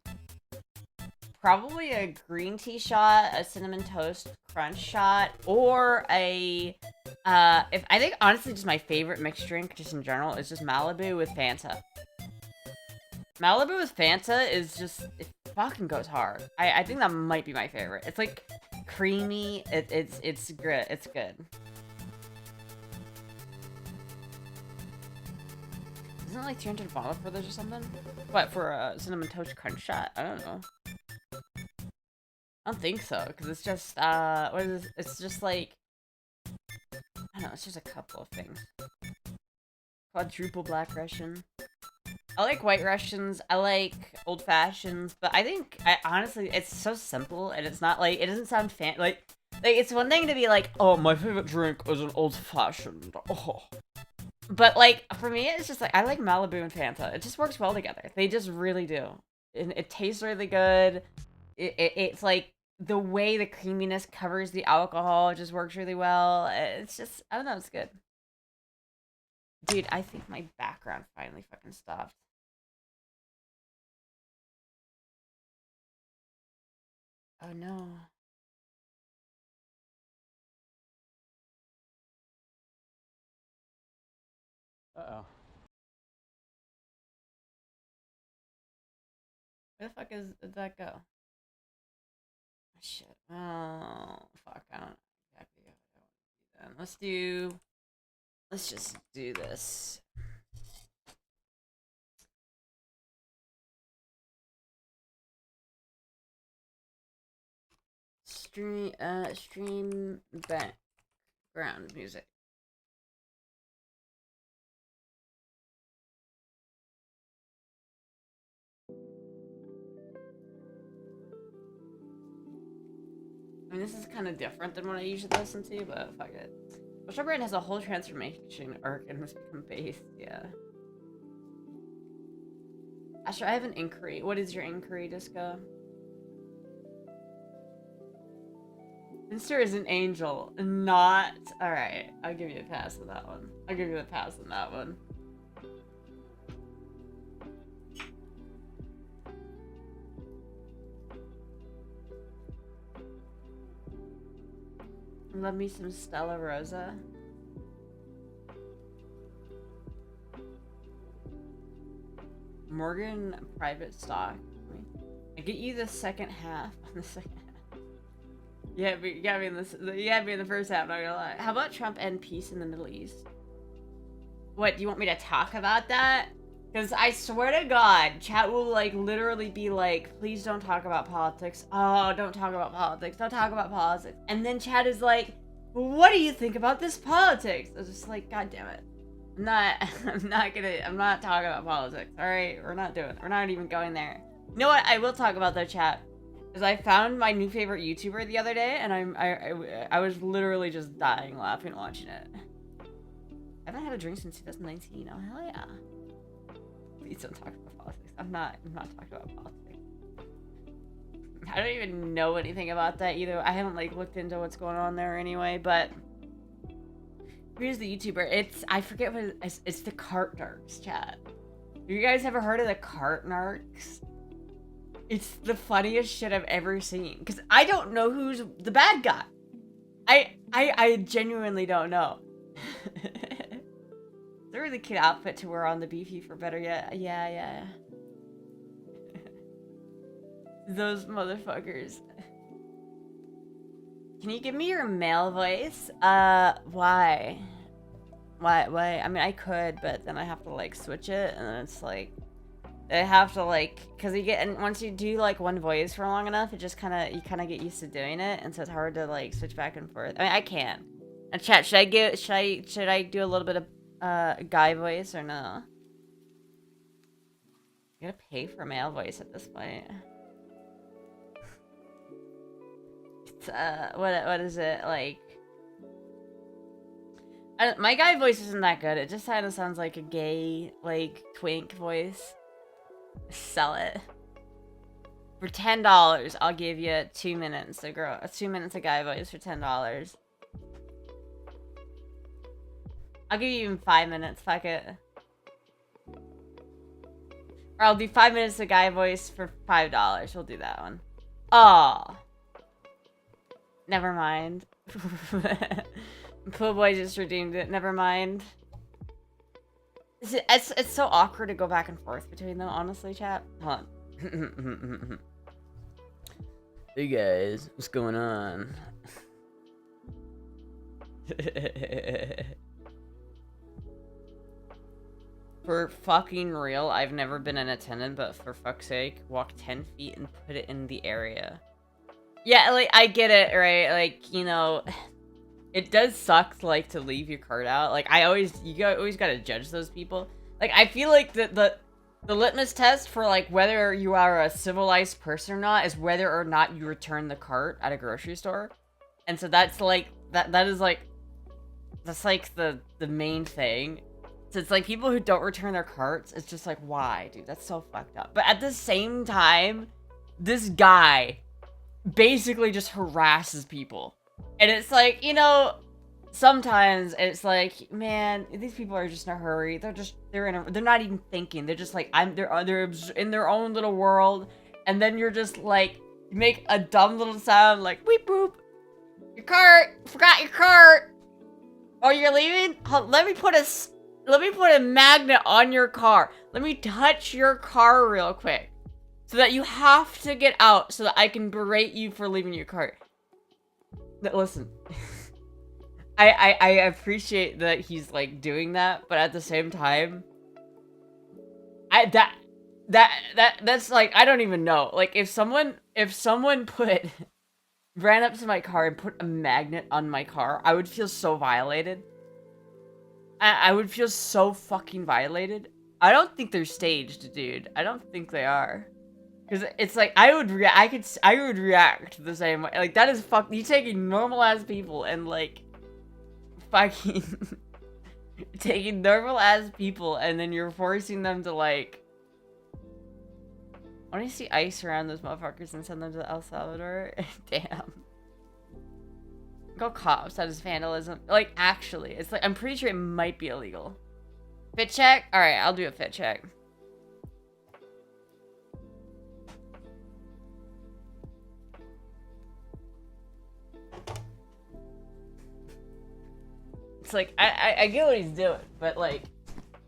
green tea shot, a cinnamon toast crunch shot, or I think honestly just my favorite mixed drink just in general is just Malibu with Fanta. Malibu with Fanta is just, it fucking goes hard. I think that might be my favorite. It's like creamy. It's good. It's good. Isn't it like 300 bottle for those or something? What, for a cinnamon toast crunch shot? I don't know. I don't think so, because it's just, what is this? It's just like, I don't know, it's just a couple of things. Quadruple Black Russian. I like White Russians, I like Old Fashions, but I think, honestly, it's so simple, and it's not like, it doesn't sound like, it's one thing to be like, oh, my favorite drink is an Old Fashioned, oh. But, like, for me, it's just like, I like Malibu and Fanta. It just works well together. They just really do. It tastes really good. It's like, the way the creaminess covers the alcohol just works really well. It's just, I don't know, it's good. Dude, I think my background finally fucking stopped. Oh no. Uh-oh. Where the fuck did that go? Shit. Oh, fuck. I don't exactly what I want to do then. Let's just do this. Stream background music. I mean, this is kind of different than what I usually listen to, but fuck it. Bushel Brand has a whole transformation arc and must become based, yeah. Asher, I have an inquiry. What is your inquiry, Disco? Minster is an angel, not... Alright, I'll give you a pass on that one. I'll give you a pass on that one. Love me some Stella Rosa. Morgan private stock. I get you the second half on the second half. Yeah, but you gotta be in this. You gotta be in the first half. Not gonna lie. How about Trump and peace in the Middle East? What, do you want me to talk about that? Because I swear to God, chat will like literally be like, please don't talk about politics. Oh, don't talk about politics. Don't talk about politics. And then chat is like, what do you think about this politics? I was just like, God damn it. I'm not talking about politics. All right, we're not even going there. You know what? I will talk about though, chat. Is I found my new favorite YouTuber the other day, and I was literally just dying laughing watching it. I haven't had a drink since 2019. Oh hell yeah! Please don't talk about politics. I'm not talking about politics. I don't even know anything about that either. I haven't like looked into what's going on there anyway. But here's the YouTuber. I forget what it's the Cart Narcs, chat. Have you guys ever heard of the Cart Narcs? It's the funniest shit I've ever seen. Because I don't know who's the bad guy. I genuinely don't know. It's a really cute outfit to wear on the beefy for better yet. Yeah. Those motherfuckers. Can you give me your male voice? Why? Why? I mean, I could, but then I have to, like, switch it, and then it's, like... I have to, like... Because once you do, like, one voice for long enough, it just you kind of get used to doing it, and so it's hard to, like, switch back and forth. I mean, I can. And chat, should I do a little bit of, guy voice, or no? You gotta pay for male voice at this point. It's, what is it, like... my guy voice isn't that good. It just kind of sounds like a gay, like, twink voice. Sell it. For $10, I'll give you 2 minutes. 2 minutes of guy voice for $10. I'll give you even 5 minutes. Fuck it. Or I'll do 5 minutes of guy voice for $5. We'll do that one. Oh. Never mind. Pool boy just redeemed it. Never mind. It's so awkward to go back and forth between them, honestly, chat. Hold on. Hey guys, what's going on? For fucking real, I've never been an attendant, but for fuck's sake, walk 10 feet and put it in the area. Yeah, like, I get it, right? Like, you know... It does suck, like, to leave your card out. Like, you always gotta judge those people. Like, I feel like the litmus test for, like, whether you are a civilized person or not is whether or not you return the cart at a grocery store. And so that's, like, that's, like, the main thing. So it's, like, people who don't return their carts, it's just, like, why, dude? That's so fucked up. But at the same time, this guy basically just harasses people. And it's like, you know, sometimes it's like, man, these people are just in a hurry. They're not even thinking. They're just like, they're in their own little world. And then you're just like, you make a dumb little sound like, weep boop. Your cart, forgot your cart. Oh, you're leaving? Let me put a magnet on your car. Let me touch your car real quick. So that you have to get out so that I can berate you for leaving your cart. Listen, I appreciate that he's like doing that, but at the same time, that's like, I don't even know. Like, if someone ran up to my car and put a magnet on my car, I would feel so violated. I would feel so fucking violated. I don't think they're staged, dude. I don't think they are. Because it's like, I would react the same way. Like, that is you taking normal ass people and like, fucking, taking normal ass people and then you're forcing them to like, I want to see ice around those motherfuckers and send them to El Salvador. Damn. Go cops, that is vandalism. Like, actually, it's like, I'm pretty sure it might be illegal. Fit check? Alright, I'll do a fit check. It's like, I get what he's doing, but like,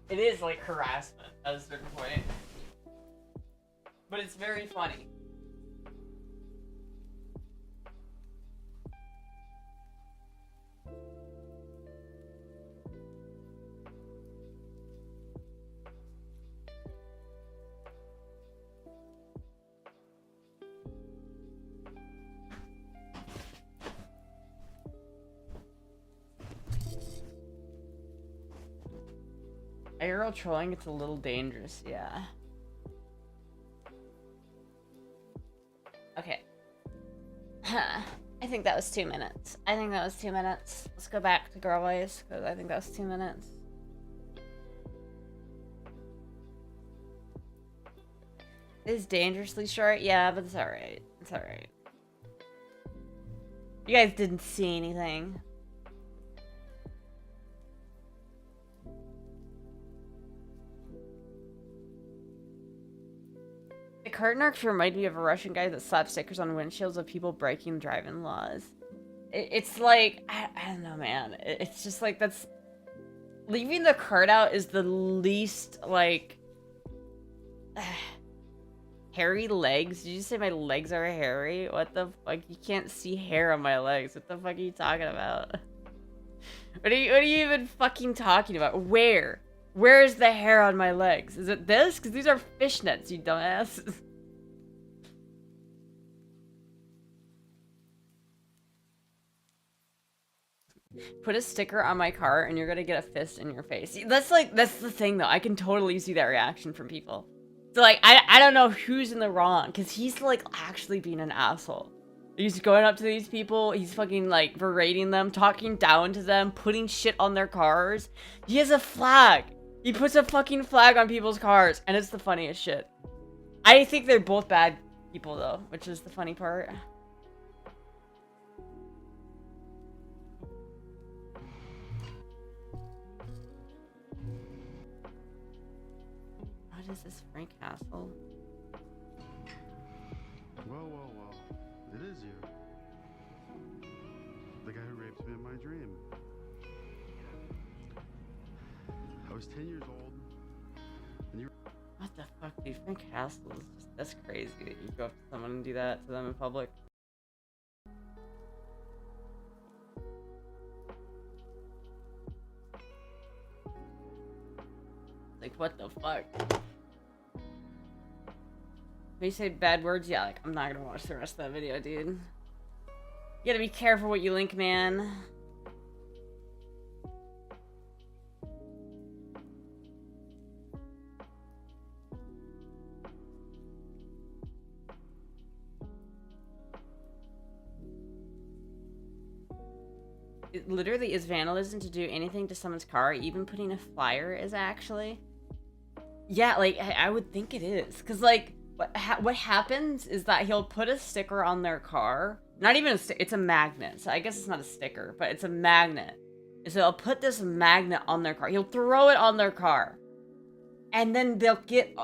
it is like harassment at a certain point. But it's very funny. IRL trolling, it's a little dangerous, yeah. Okay. I think that was 2 minutes. I think that was 2 minutes. Let's go back to Girl Boys, because I think that was 2 minutes. It is dangerously short? Yeah, but it's alright. It's alright. You guys didn't see anything. The carton arcs remind me of a Russian guy that slapped stickers on windshields of people breaking driving laws. It's like, I don't know, man. It's just like, that's... Leaving the cart out is the least, like... hairy legs? Did you say my legs are hairy? What the fuck? You can't see hair on my legs. What the fuck are you talking about? What are you even fucking talking about? Where? Where is the hair on my legs? Is it this? Because these are fishnets, you dumbass. Put a sticker on my car and you're gonna get a fist in your face. That's the thing though. I can totally see that reaction from people. So like, I don't know who's in the wrong, because he's like actually being an asshole. He's going up to these people, he's fucking like berating them, talking down to them, putting shit on their cars. He has a flag. He puts a fucking flag on people's cars, and it's the funniest shit. I think they're both bad people though, which is the funny part. What is this, Frank Castle? Well, it is you. The guy who raped me in my dream. I was 10 years old, and you... What the fuck, dude? Frank Castle is just, that's crazy that you go up to someone and do that to them in public. Like, what the fuck? When you say bad words, yeah, like, I'm not gonna watch the rest of that video, dude. You gotta be careful what you link, man. It literally is vandalism to do anything to someone's car. Even putting a flyer is actually. Yeah, like, I would think it is. Because, like, what happens is that he'll put a sticker on their car. Not even a sticker, it's a magnet. So I guess it's not a sticker, but it's a magnet. And so he'll put this magnet on their car. He'll throw it on their car. And then they'll get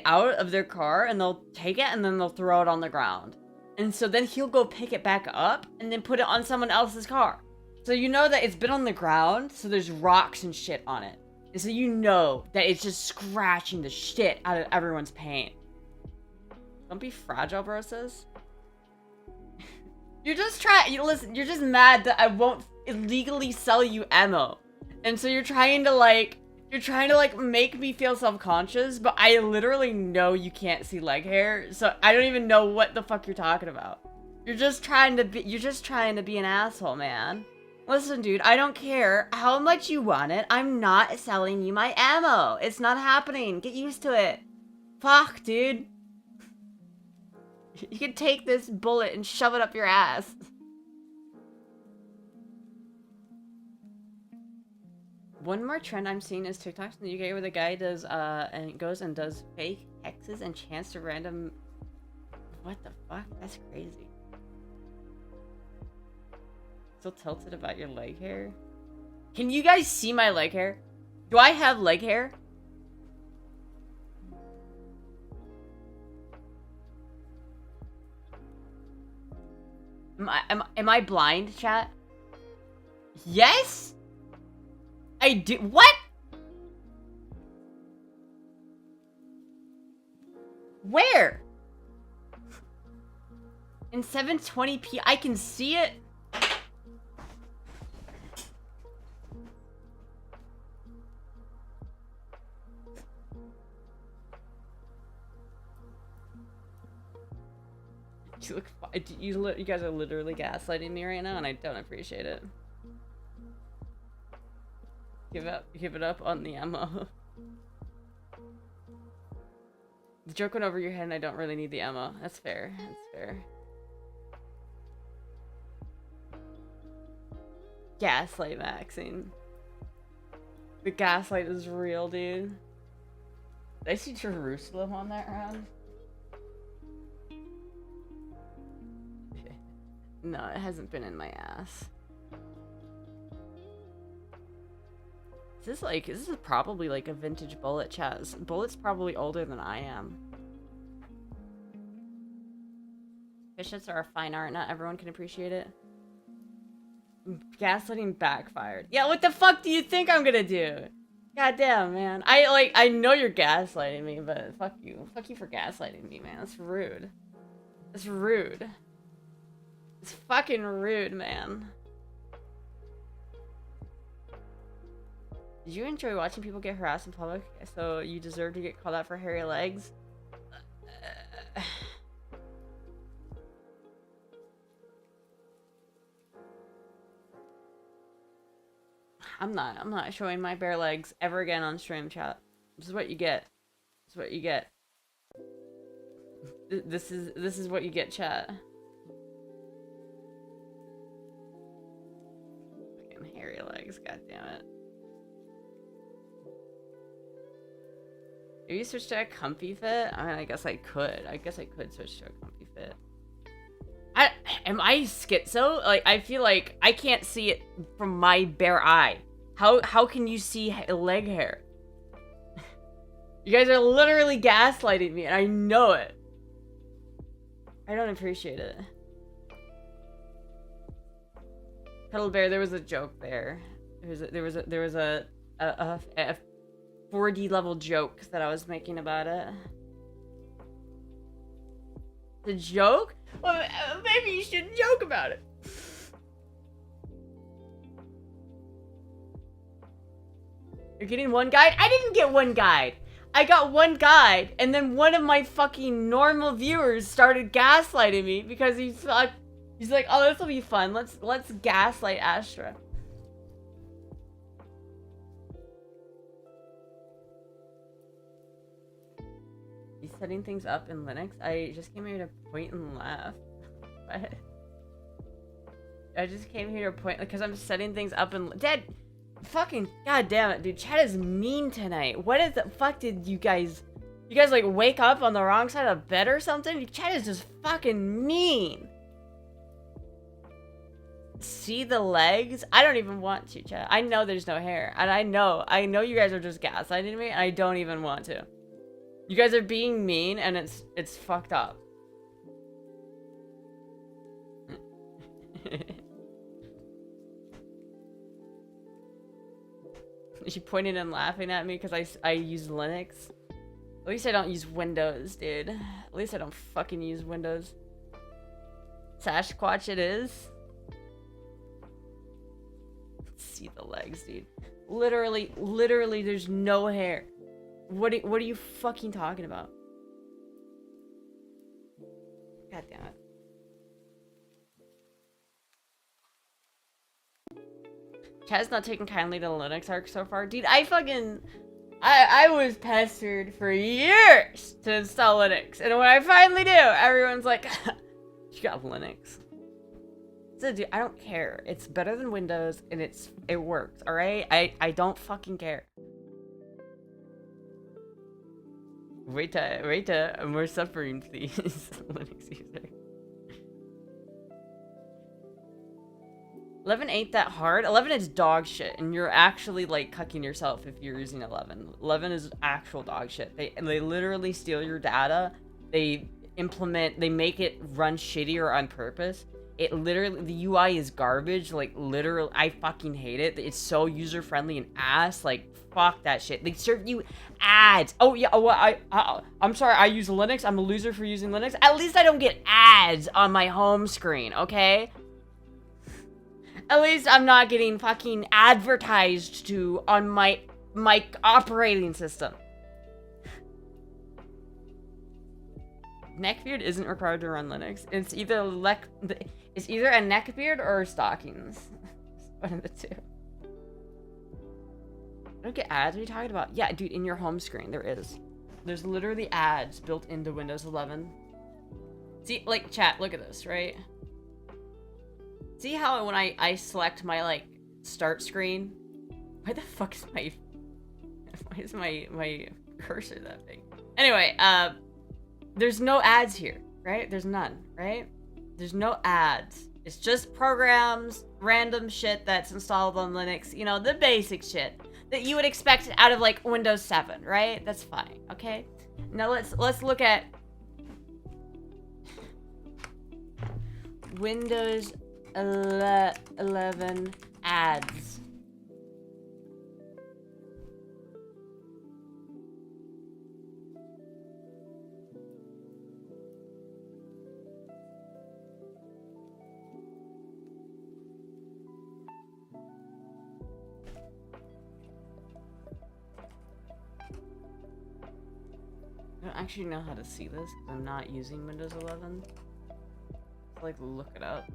out of their car and they'll take it and then they'll throw it on the ground. And so then he'll go pick it back up and then put it on someone else's car. So you know that it's been on the ground, so there's rocks and shit on it. And so you know that it's just scratching the shit out of everyone's paint. Don't be fragile, bro, sis. You're just listen, you're just mad that I won't illegally sell you ammo. And so you're trying to make me feel self-conscious, but I literally know you can't see leg hair, so I don't even know what the fuck you're talking about. You're just trying to be an asshole, man. Listen, dude, I don't care how much you want it. I'm not selling you my ammo. It's not happening. Get used to it. Fuck, dude. You can take this bullet and shove it up your ass. One more trend I'm seeing is TikToks in the UK where the guy does, and goes and does fake hexes and chants to random... What the fuck? That's crazy. Still tilted about your leg hair? Can you guys see my leg hair? Do I have leg hair? Am I blind, chat? Yes? I do. What? Where? In 720p, I can see it. You look. You guys are literally gaslighting me right now, and I don't appreciate it. Give it up on the ammo. The joke went over your head, and I don't really need the ammo. That's fair. That's fair. Gaslight maxing. The gaslight is real, dude. Did I see Jerusalem on that round? No, it hasn't been in my ass. This is probably like a vintage bullet, Chaz. Bullet's probably older than I am. Fishnets are a fine art, not everyone can appreciate it. Gaslighting backfired. Yeah, what the fuck do you think I'm gonna do? Goddamn, man. I know you're gaslighting me, but fuck you. Fuck you for gaslighting me, man. That's rude. That's rude. It's fucking rude, man. Did you enjoy watching people get harassed in public? So you deserve to get called out for hairy legs? I'm not showing my bare legs ever again on stream, chat. This is what you get. This is what you get. This is what you get, chat. Fucking hairy legs, god damn it. Maybe switch to a comfy fit? I mean, I guess I could. I guess I could switch to a comfy fit. Am I schizo? Like, I feel like I can't see it from my bare eye. How can you see leg hair? You guys are literally gaslighting me, and I know it. I don't appreciate it. Cuddle Bear, there was a joke there. There was a 4D level joke that I was making about it. The joke? Well, maybe you shouldn't joke about it. You're getting one guide? I didn't get one guide. I got one guide, and then one of my fucking normal viewers started gaslighting me because he's like, oh, this will be fun. Let's gaslight Astra. He's setting things up in Linux. I just came here to point and laugh. What? I just came here to point because I'm setting things up in Dead. Fucking goddamn it, dude. Chat is mean tonight. What is the fuck did you guys like wake up on the wrong side of bed or something? Chat is just fucking mean. See the legs? I don't even want to, chat. I know there's no hair. And I know you guys are just gaslighting me, and I don't even want to. You guys are being mean, and it's fucked up. She pointed and laughing at me because I use Linux. At least I don't use Windows, dude. At least I don't fucking use Windows. Sasquatch it is. See the legs, dude. Literally, there's no hair. What are you fucking talking about? God damn it. Chad's not taking kindly to the Linux arc so far. Dude, I was pestered for years to install Linux. And when I finally do, everyone's like, you got Linux. So, dude, I don't care. It's better than Windows, and it works, alright? I don't fucking care. Wait, more suffering, please. Linux user. 11 ain't that hard. 11 is dog shit, and you're actually like cucking yourself if you're using 11. 11 is actual dog shit. They literally steal your data. They make it run shittier on purpose. It literally, the UI is garbage. Like, literally, I fucking hate it. It's so user-friendly and ass. Like, fuck that shit. They serve you ads. Oh, yeah, well, I'm sorry, I use Linux. I'm a loser for using Linux. At least I don't get ads on my home screen, okay? At least I'm not getting fucking advertised to on my operating system. Neckbeard isn't required to run Linux. It's either a neckbeard or stockings. One of the two. I don't get ads. What are you talking about? Yeah, dude, in your home screen there is. There's literally ads built into Windows 11. See, like, chat, look at this, right? See how when I select my, like, start screen? Why the fuck is my... Why is my cursor that big? Anyway, there's no ads here, right? There's none, right? There's no ads. It's just programs, random shit that's installed on Linux. You know, the basic shit that you would expect out of, like, Windows 7, right? That's fine, okay? Now let's look at Windows 11 ads. I don't actually know how to see this because I'm not using Windows 11. So, like, look it up.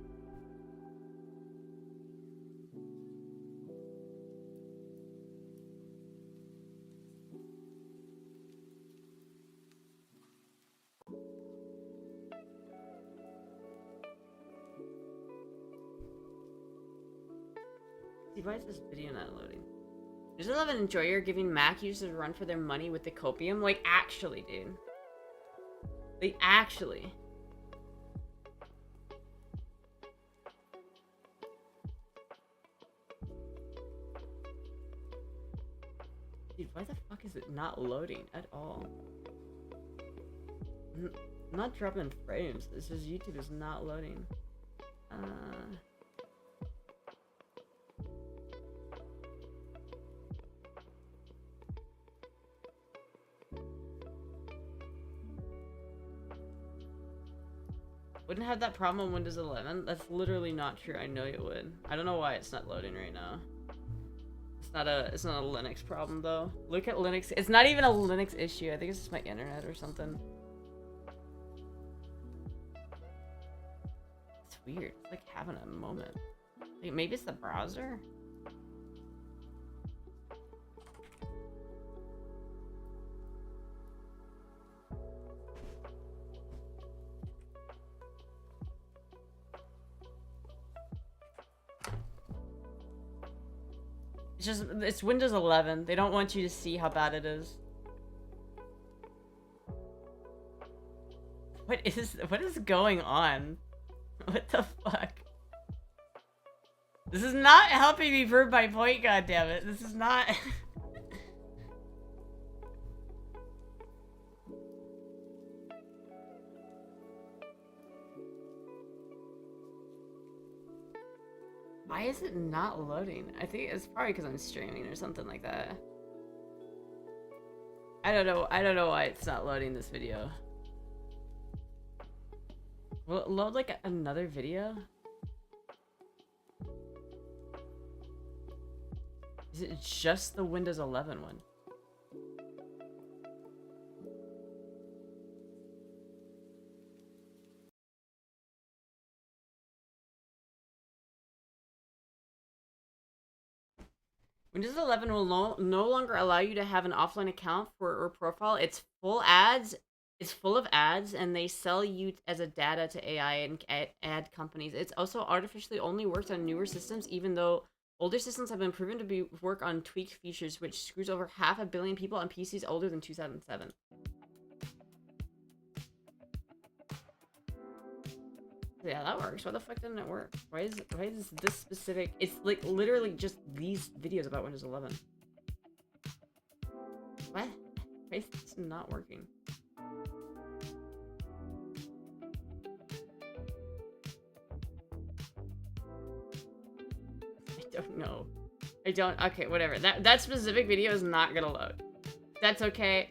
See, why is this video not loading? There's 11 enjoyer giving Mac users a run for their money with the copium. Like, actually, dude. They actually. Dude, why the fuck is it not loading at all? I'm not dropping frames. This is YouTube is not loading. Wouldn't have that problem on Windows 11? That's literally not true. I know it would. I don't know why it's not loading right now. It's not a Linux problem though. Look at Linux. It's not even a Linux issue. I think it's just my internet or something. It's weird. It's like having a moment. Like, maybe it's the browser? It's Windows 11. They don't want you to see how bad it is. What is going on? What the fuck? This is not helping me prove my point, goddammit. This is not... Why is it not loading? I think it's probably because I'm streaming or something like that. I don't know why it's not loading this video. Will it load like another video? Is it just the Windows 11 one? Windows 11 will no longer allow you to have an offline account or profile. It's full ads. It's full of ads, and they sell you as a data to AI and ad companies. It's also artificially only works on newer systems, even though older systems have been proven to work on tweaked features, which screws over 500 million people on PCs older than 2007. Yeah, that works. Why the fuck didn't it work? Why is this specific? It's like literally just these videos about Windows 11. What? Why is this not working? I don't. Okay, whatever. That specific video is not gonna load. That's okay.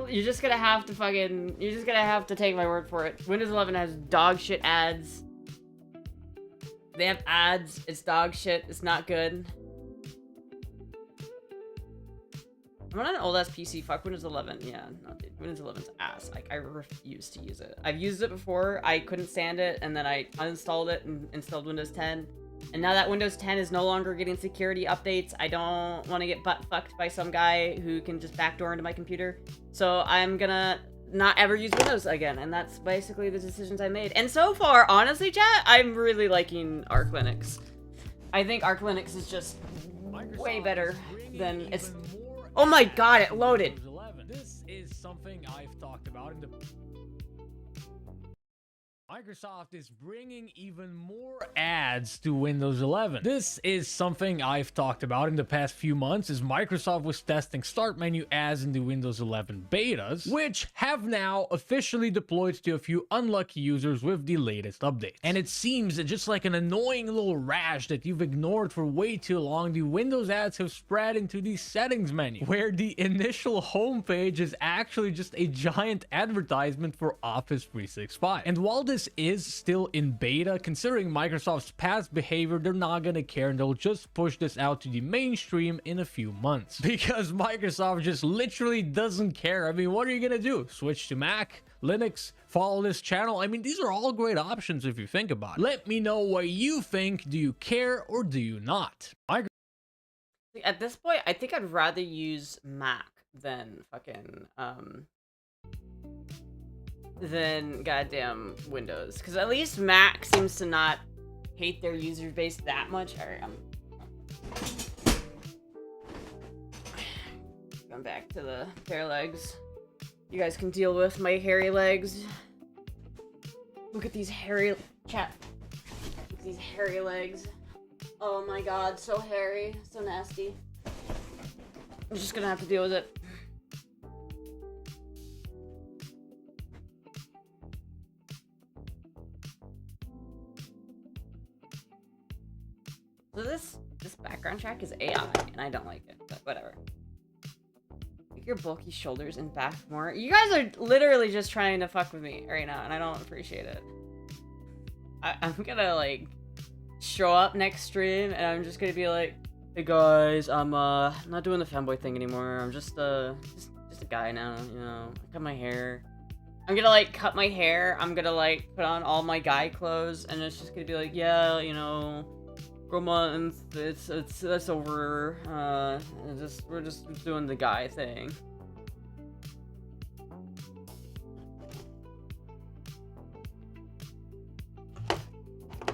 You're just gonna have to fucking. You're just gonna have to take my word for it. Windows 11 has dog shit ads. They have ads. It's dog shit. It's not good. I'm on an old ass PC. Fuck Windows 11. Yeah, no, dude. Windows 11's ass. Like, I refuse to use it. I've used it before. I couldn't stand it, and then I uninstalled it and installed Windows 10. And now that Windows 10 is no longer getting security updates, I don't want to get butt fucked by some guy who can just backdoor into my computer. So I'm gonna not ever use Windows again, and that's basically the decisions I made. And so far, honestly, chat, I'm really liking Arch Linux. I think Arch Linux is just way better than it's. Oh my god, it loaded. This is something I've talked about in the Microsoft is bringing even more ads to Windows 11. This is something I've talked about in the past few months, as Microsoft was testing start menu ads in the Windows 11 betas, which have now officially deployed to a few unlucky users with the latest updates. And it seems that just like an annoying little rash that you've ignored for way too long, the Windows ads have spread into the settings menu, where the initial homepage is actually just a giant advertisement for Office 365. And while this is still in beta, considering Microsoft's past behavior, they're not gonna care and they'll just push this out to the mainstream in a few months, because Microsoft just literally doesn't care. I mean, what are you gonna do? Switch to Mac, Linux, follow this channel? I mean, these are all great options if you think about it. Let me know what you think. Do you care or do you not? At this point, I think I'd rather use Mac than fucking than goddamn Windows, because at least Mac seems to not hate their user base that much. All right, I'm going back to the bare legs. You guys can deal with my hairy legs. Look at these hairy chat. Look at these hairy legs. Oh my god, so hairy, so nasty. I'm just gonna have to deal with it. So this background track is AI, and I don't like it, but whatever. Make your bulky shoulders and back more. You guys are literally just trying to fuck with me right now, and I don't appreciate it. I'm gonna, like, show up next stream, and I'm just gonna be like, hey guys, I'm not doing the fanboy thing anymore. I'm just a guy now, you know. I cut my hair. I'm gonna, like, cut my hair. I'm gonna, like, put on all my guy clothes, and it's just gonna be like, yeah, you know, months, that's over. We're just doing the guy thing.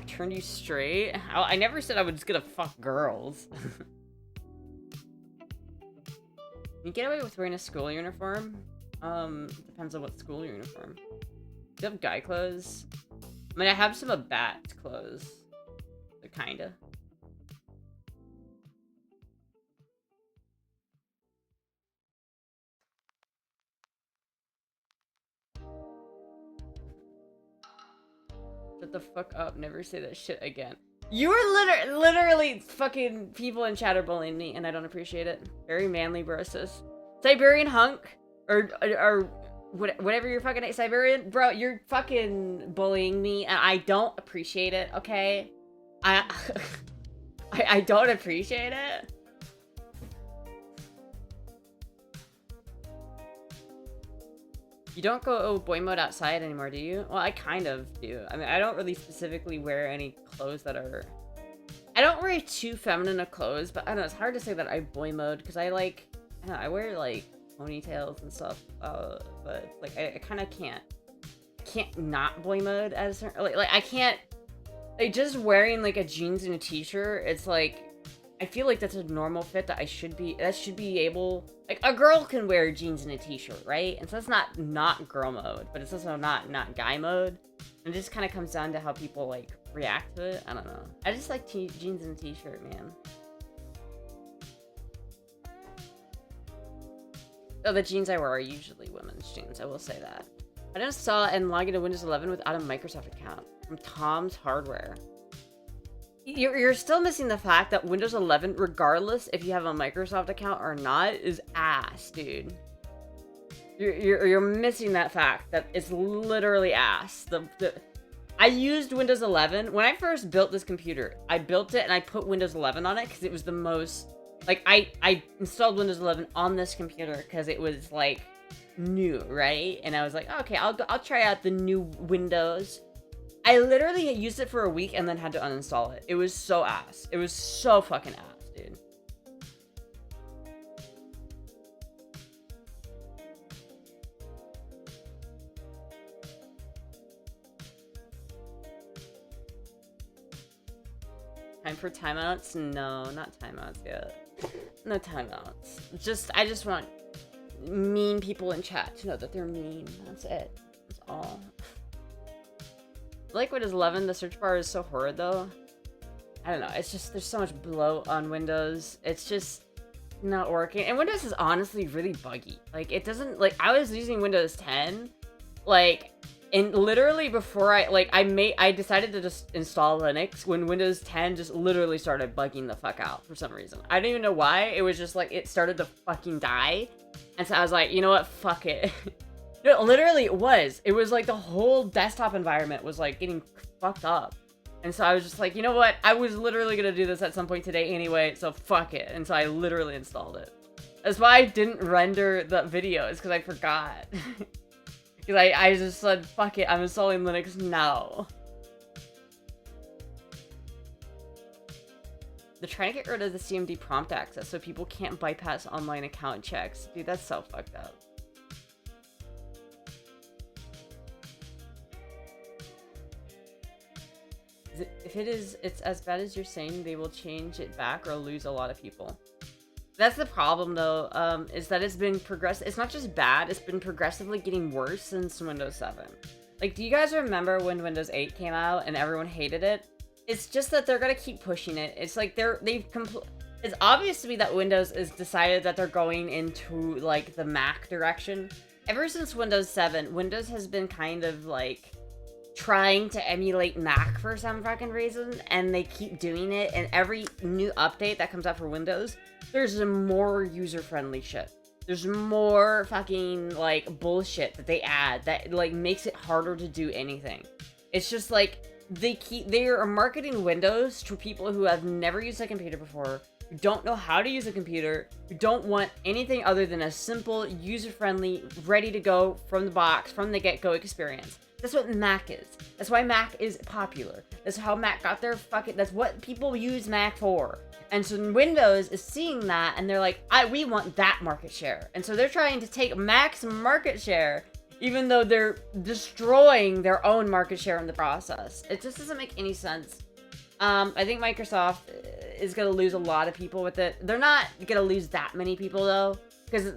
Turned you straight? I never said I was gonna fuck girls. You get away with wearing a school uniform? Depends on what school uniform. Do you have guy clothes? I mean, I have some of Bat's clothes. So kinda. Shut the fuck up, never say that shit again. You are literally fucking people in chat are bullying me, and I don't appreciate it. Very manly, bro, sis. Siberian hunk? Or whatever you're fucking Siberian? Bro, you're fucking bullying me, and I don't appreciate it, okay? I don't appreciate it. You don't go boy mode outside anymore, do you? Well, I kind of do. I mean, I don't really specifically wear any clothes that are... I don't wear too feminine of clothes, but I don't know, it's hard to say that I boy mode, because I like... I don't know, I wear, like, ponytails and stuff, but, like, I kind of can't not boy mode at a certain... Like, I can't... Like, just wearing, like, a jeans and a t-shirt, it's like... I feel like that's a normal fit that should be able... Like, a girl can wear jeans and a t-shirt, right? And so that's not girl mode, but it's also not guy mode. And it just kind of comes down to how people, like, react to it. I don't know. I just like jeans and a t-shirt, man. Oh, the jeans I wear are usually women's jeans, I will say that. I just saw and log into Windows 11 without a Microsoft account from Tom's Hardware. You're still missing the fact that Windows 11, regardless if you have a Microsoft account or not, is ass, dude. You're missing that fact that it's literally ass. I used Windows 11 when I first built this computer. I built it and I put Windows 11 on it because it was the most, like, I installed Windows 11 on this computer because it was like new, right? And I was like, okay, I'll try out the new Windows. I literally used it for a week and then had to uninstall it. It was so ass. It was so fucking ass, dude. Time for timeouts? No, not timeouts yet. No timeouts. I just want mean people in chat to know that they're mean. That's it. That's all. Like Windows 11, the search bar is so horrid though. I don't know. It's just, there's so much bloat on Windows. It's just not working. And Windows is honestly really buggy. Like, it doesn't, like, I was using Windows 10, like, and literally before I decided to just install Linux when Windows 10 just literally started bugging the fuck out for some reason. I don't even know why. It was just like, it started to fucking die. And so I was like, you know what? Fuck it. No, literally it was. It was like the whole desktop environment was like getting fucked up. And so I was just like, you know what? I was literally going to do this at some point today anyway, so fuck it. And so I literally installed it. That's why I didn't render the videos, because I forgot. Because I just said, fuck it, I'm installing Linux now. They're trying to get rid of the CMD prompt access so people can't bypass online account checks. Dude, that's so fucked up. If it's as bad as you're saying, they will change it back or lose a lot of people. That's the problem, though, is that it's been it's not just bad, it's been progressively getting worse since Windows 7. Like, do you guys remember when Windows 8 came out and everyone hated it? It's just that they're gonna keep pushing it. It's like it's obvious to me that Windows has decided that they're going into, like, the Mac direction. Ever since Windows 7, Windows has been kind of, like, trying to emulate Mac for some fucking reason, and they keep doing it, and every new update that comes out for Windows, there's more user-friendly shit. There's more fucking, like, bullshit that they add that, like, makes it harder to do anything. It's just, like, they are marketing Windows to people who have never used a computer before, who don't know how to use a computer, who don't want anything other than a simple, user-friendly, ready-to-go, from the box, from the get-go experience. That's what Mac is. That's why Mac is popular. That's how Mac got their that's what people use Mac for. And so Windows is seeing that, and they're like, we want that market share. And so they're trying to take Mac's market share, even though they're destroying their own market share in the process. It just doesn't make any sense. I think Microsoft is going to lose a lot of people with it. They're not going to lose that many people, though, because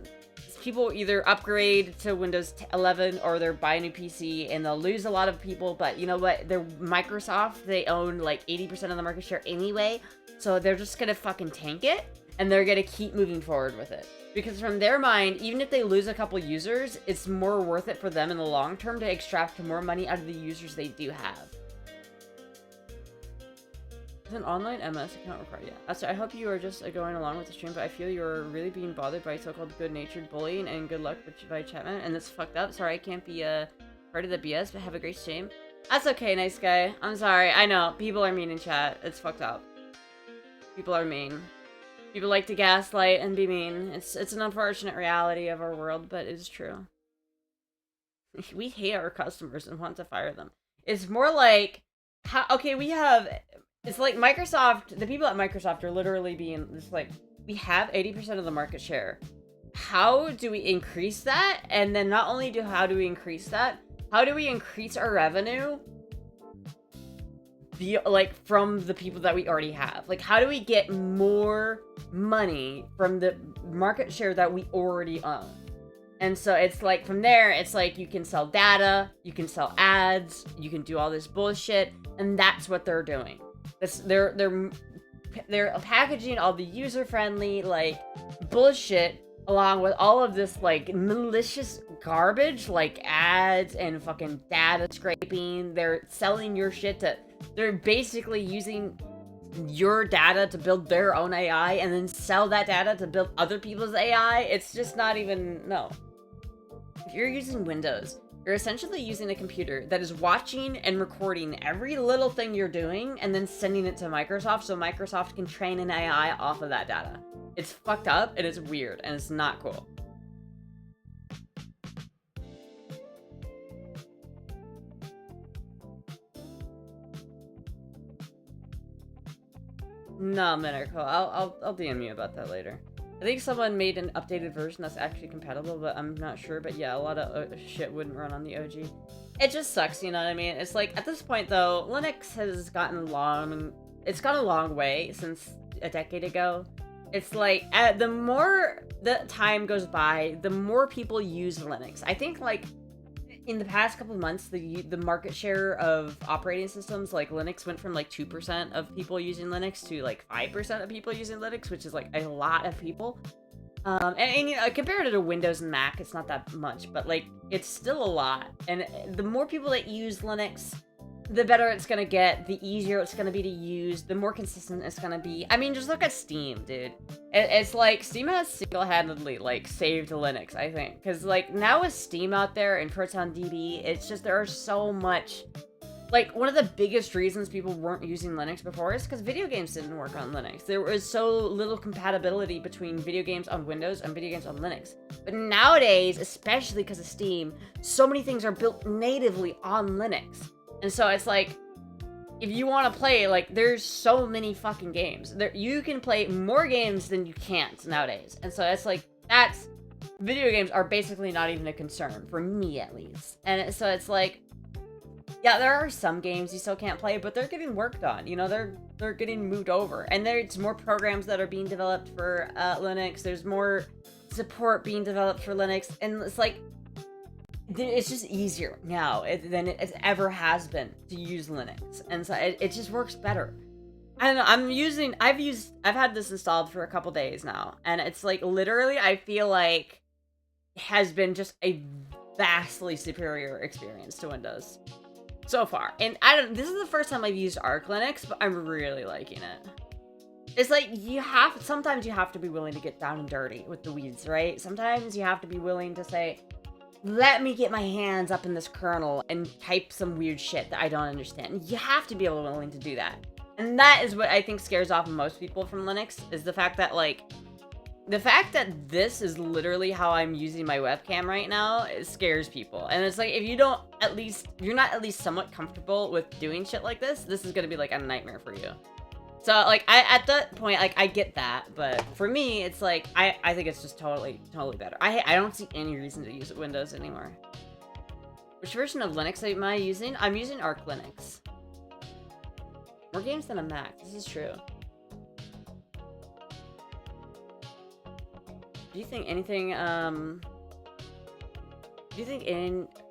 people either upgrade to Windows 11 or they're buying a new PC, and they'll lose a lot of people. But you know what? They're Microsoft. They own like 80% of the market share anyway. So they're just going to fucking tank it, and they're going to keep moving forward with it. Because from their mind, even if they lose a couple users, it's more worth it for them in the long term to extract more money out of the users they do have. Is an online MS account required? Yeah. Astra, I hope you are just going along with the stream, but I feel you're really being bothered by so-called good-natured bullying, and good luck by Chapman, and that's fucked up. Sorry I can't be part of the BS, but have a great stream. That's okay, nice guy. I'm sorry. I know. People are mean in chat. It's fucked up. People are mean. People like to gaslight and be mean. It's an unfortunate reality of our world, but it's true. We hate our customers and want to fire them. It's more like, it's like Microsoft, the people at Microsoft are literally being, it's like, we have 80% of the market share. How do we increase that? And then not only how do we increase that, how do we increase our revenue from the people that we already have? Like, how do we get more money from the market share that we already own? And so it's like, from there, it's like you can sell data, you can sell ads, you can do all this bullshit, and that's what they're doing. They're packaging all the user-friendly, like, bullshit along with all of this, like, malicious garbage, like ads and fucking data scraping. They're selling your shit they're basically using your data to build their own AI and then sell that data to build other people's AI. It's just not even, no. If you're using Windows, you're essentially using a computer that is watching and recording every little thing you're doing and then sending it to Microsoft so Microsoft can train an AI off of that data. It's fucked up and it's weird and it's not cool. No, Medical. I'll DM you about that later. I think someone made an updated version that's actually compatible, but I'm not sure. But yeah, a lot of shit wouldn't run on the OG. It just sucks, you know what I mean? It's like, at this point though, Linux has gotten long. It's gone a long way since a decade ago. It's like, the more the time goes by, the more people use Linux. I think like, in the past couple of months, the market share of operating systems like Linux went from like 2% of people using Linux to like 5% of people using Linux, which is like a lot of people. And you know, compared to Windows and Mac, it's not that much, but like it's still a lot. And the more people that use Linux, the better it's gonna get, the easier it's gonna be to use, the more consistent it's gonna be. I mean, just look at Steam, dude. It's like, Steam has single-handedly, like, saved Linux, I think. Because, like, now with Steam out there and ProtonDB, it's just, there are so much... Like, one of the biggest reasons people weren't using Linux before is because video games didn't work on Linux. There was so little compatibility between video games on Windows and video games on Linux. But nowadays, especially because of Steam, so many things are built natively on Linux. And so it's like, if you want to play, like, there's so many fucking games. You can play more games than you can't nowadays. And so it's like, video games are basically not even a concern, for me at least. And so it's like, yeah, there are some games you still can't play, but they're getting worked on. You know, they're getting moved over. And there's more programs that are being developed for Linux. There's more support being developed for Linux. And it's like, it's just easier now than it ever has been to use Linux, and so it just works better. I don't know. I've had this installed for a couple days now, and it's like literally I feel like it has been just a vastly superior experience to Windows so far. And this is the first time I've used Arch Linux, but I'm really liking it. It's like sometimes you have to be willing to get down and dirty with the weeds, right? Sometimes you have to be willing to say, let me get my hands up in this kernel and type some weird shit that I don't understand. You have to be willing to do that. And that is what I think scares off most people from Linux, is the fact that, like, this is literally how I'm using my webcam right now, it scares people. And it's like, if you're not at least somewhat comfortable with doing shit like this is gonna be like a nightmare for you. So, like, at that point, like, I get that, but for me, it's like, I think it's just totally better. I don't see any reason to use Windows anymore. Which version of Linux am I using? I'm using Arch Linux. More games than a Mac, this is true. Do you think anything,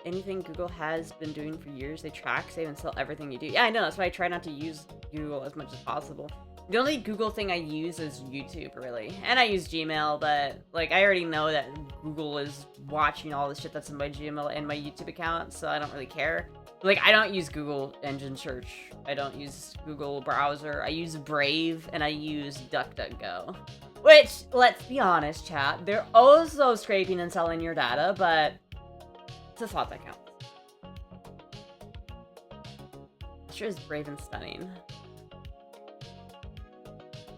anything Google has been doing for years? They track, save, and sell everything you do. Yeah, I know, that's why I try not to use Google as much as possible. The only Google thing I use is YouTube, really. And I use Gmail, but, like, I already know that Google is watching all the shit that's in my Gmail and my YouTube account, so I don't really care. Like, I don't use Google engine search. I don't use Google browser. I use Brave, and I use DuckDuckGo. Which, let's be honest, chat, they're also scraping and selling your data, but it's a thought that counts. Sure is brave and stunning.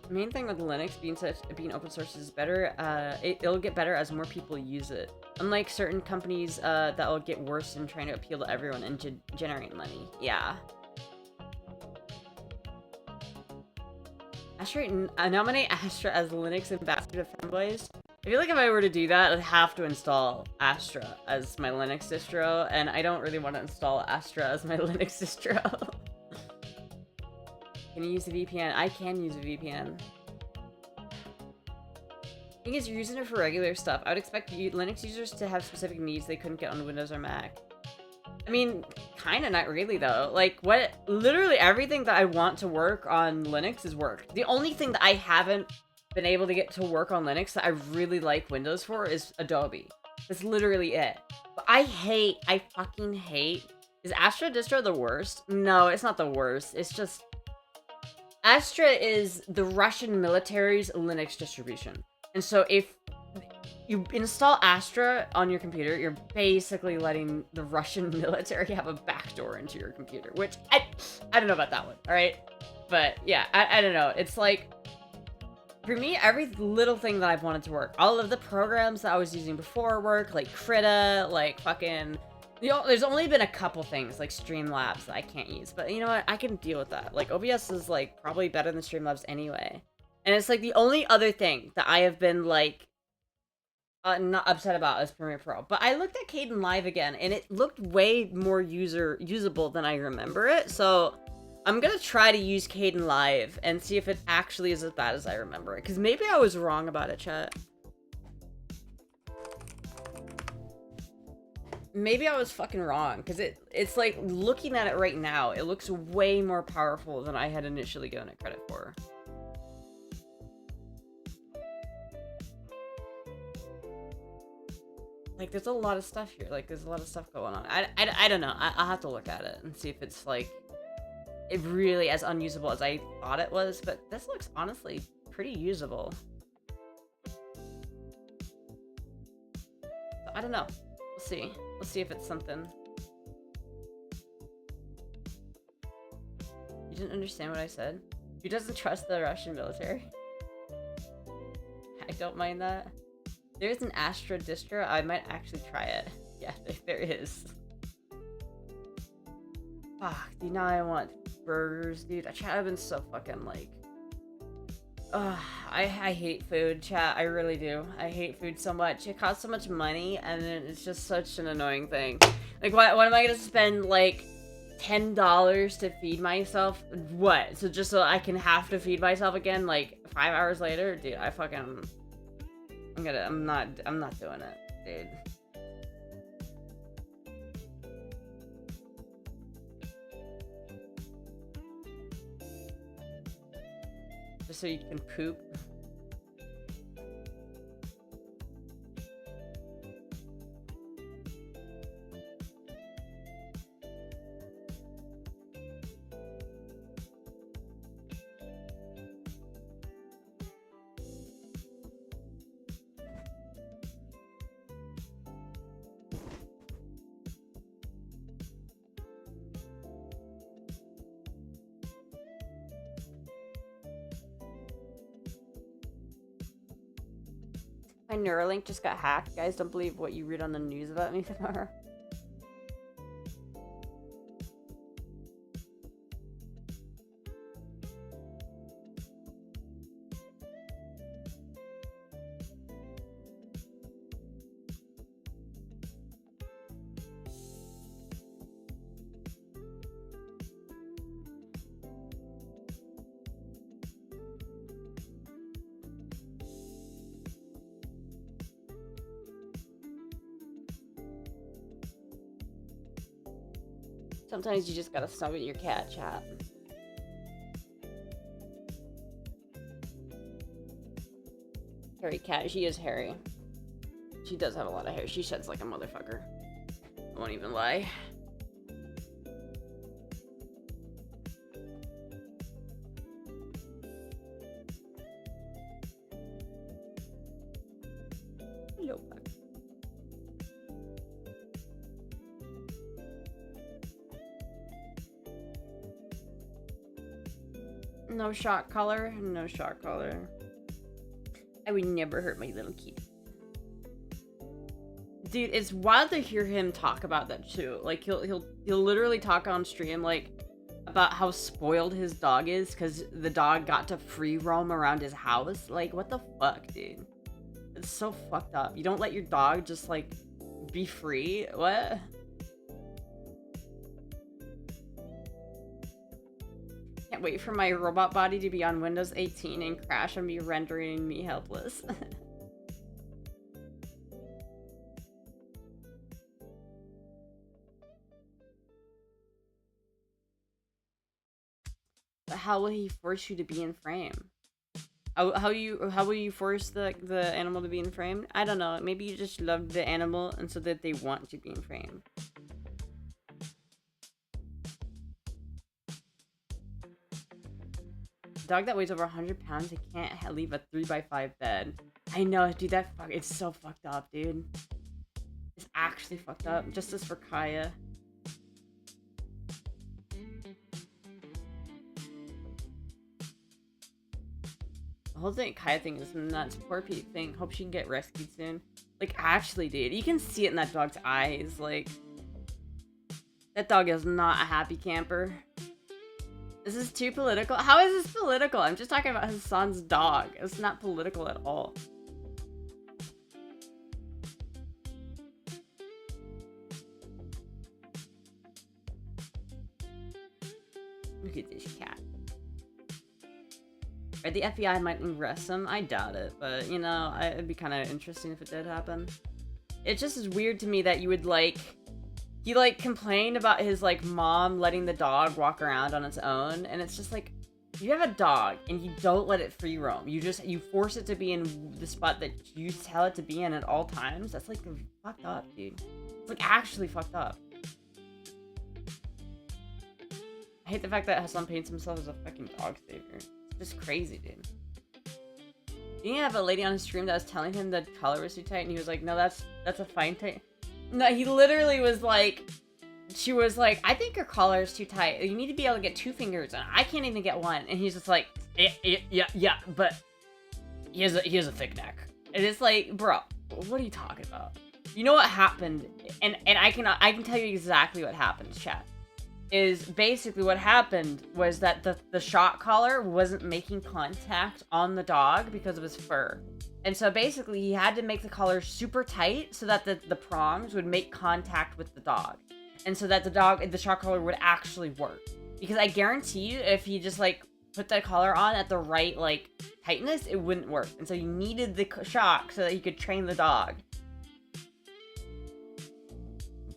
The main thing with Linux being open source is better. It'll get better as more people use it. Unlike certain companies that will get worse in trying to appeal to everyone and generate money. Yeah. Astra, nominate Astra as Linux ambassador to fanboys. I feel like if I were to do that, I'd have to install Astra as my Linux distro, and I don't really want to install Astra as my Linux distro. Can you use a VPN? I can use a VPN. The thing is, you're using it for regular stuff. I would expect Linux users to have specific needs they couldn't get on Windows or Mac. I mean, kinda not really though. Like, literally everything that I want to work on Linux is worked. The only thing that I haven't been able to get to work on Linux that I really like Windows for is Adobe. That's literally it. But I fucking hate. Is Astra distro the worst? No, it's not the worst. It's just, Astra is the Russian military's Linux distribution. And so if you install Astra on your computer, you're basically letting the Russian military have a backdoor into your computer, which I don't know about that one, all right? But yeah, I don't know. It's like, for me, every little thing that I've wanted to work, all of the programs that I was using before work, like Krita, like fucking, you know, there's only been a couple things like Streamlabs that I can't use, but you know what? I can deal with that. Like OBS is like probably better than Streamlabs anyway. And it's like the only other thing that I have been like not upset about is Premiere Pro. But I looked at Caden Live again and it looked way more usable than I remember it. So I'm gonna try to use Caden Live and see if it actually is as bad as I remember it. Because maybe I was wrong about it, chat. Maybe I was fucking wrong. Because it's like, looking at it right now, it looks way more powerful than I had initially given it credit for. Like, there's a lot of stuff here. Like, there's a lot of stuff going on. I don't know. I'll have to look at it and see if it's, like, it really as unusable as I thought it was. But this looks, honestly, pretty usable. So, I don't know. We'll see. We'll see if it's something. You didn't understand what I said? Who doesn't trust the Russian military? I don't mind that. There's an Astra distro. I might actually try it. Yeah, there is. Fuck, dude, now I want burgers, dude. I've been so fucking like... I hate food, chat. I really do. I hate food so much. It costs so much money, and then it's just such an annoying thing. Like, why am I gonna spend, like, $10 to feed myself? What? So just so I can have to feed myself again, like, 5 hours later? Dude, I fucking... I'm not doing it, dude. Just so you can poop. My Neuralink just got hacked. Guys, don't believe what you read on the news about me tomorrow. Sometimes you just gotta snuggle your cat, chat. Hairy cat. She is hairy. She does have a lot of hair. She sheds like a motherfucker. I won't even lie. Hello, bug. No shock collar. No shock collar. I would never hurt my little kitty. Dude, it's wild to hear him talk about that too. Like he'll literally talk on stream like about how spoiled his dog is because the dog got to free roam around his house. Like, what the fuck, dude? It's so fucked up. You don't let your dog just like be free? What? Can't wait for my robot body to be on Windows 18 and crash and be rendering me helpless. But how will he force you to be in frame? How will you force the animal to be in frame? I don't know. Maybe you just love the animal and so that they want to be in frame. dog that weighs over 100 pounds, he can't leave a 3x5 bed. I know, dude, it's so fucked up, dude. It's actually fucked up. Justice for Kaya. The whole Kaya thing is nuts. Poor Pete thing. Hope she can get rescued soon. Like, actually, dude, you can see it in that dog's eyes. Like, that dog is not a happy camper. This is too political. How is this political? I'm just talking about his son's dog. It's not political at all. Look at this cat. Or the FBI might arrest him. I doubt it, but you know, it'd be kind of interesting if it did happen. It just is weird to me that you would he complained about his mom letting the dog walk around on its own, and it's just like, you have a dog and you don't let it free roam. You force it to be in the spot that you tell it to be in at all times. That's fucked up, dude. It's actually fucked up. I hate the fact that Hassan paints himself as a fucking dog savior. It's just crazy, dude. Didn't you have a lady on his stream that was telling him the collar was too tight, and he was like, no, that's a fine tight. No, he literally was like, she was like, I think your collar is too tight. You need to be able to get 2 fingers, and I can't even get 1. And he's just like, yeah, but he has a thick neck. And it's like, bro, what are you talking about? You know what happened? And I can tell you exactly what happened, chat. Is basically what happened was that the shock collar wasn't making contact on the dog because of his fur. And so basically he had to make the collar super tight so that the prongs would make contact with the dog. And so that the shock collar would actually work. Because I guarantee you, if he just put that collar on at the right tightness, it wouldn't work. And so you needed the shock so that you could train the dog.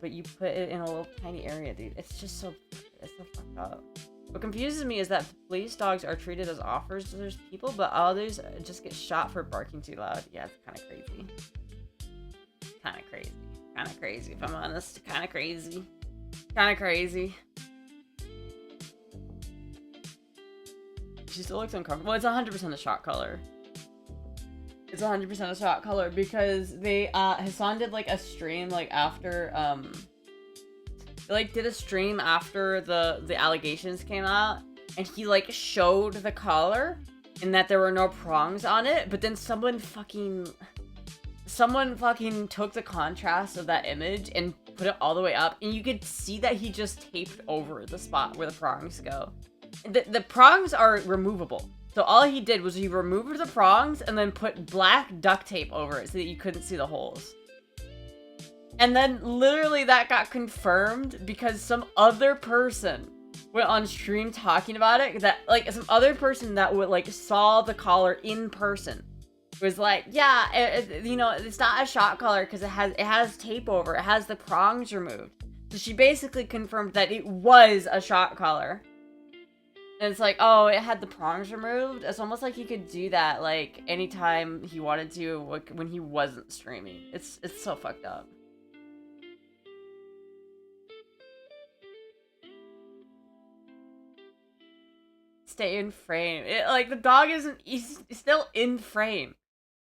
But you put it in a little tiny area, dude. It's so fucked up. What confuses me is that police dogs are treated as offers to those people, but others just get shot for barking too loud. Yeah, it's kind of crazy. Kind of crazy, if I'm honest. Kind of crazy. She still looks uncomfortable. Well, it's 100% a shock color. It's 100% a shot color because they Hassan did a stream after they did a stream after the allegations came out, and he showed the collar and that there were no prongs on it, but then someone fucking took the contrast of that image and put it all the way up, and you could see that he just taped over the spot where the prongs go. The prongs are removable. So all he did was he removed the prongs and then put black duct tape over it so that you couldn't see the holes. And then literally that got confirmed because some other person went on stream talking about it. That some other person that would saw the collar in person was like, yeah, it's not a shot collar because it has tape over. It has the prongs removed. So she basically confirmed that it was a shot collar. And it's like, oh, it had the prongs removed. It's almost like he could do that, anytime he wanted to, when he wasn't streaming. It's so fucked up. Stay in frame. The dog isn't... He's still in frame.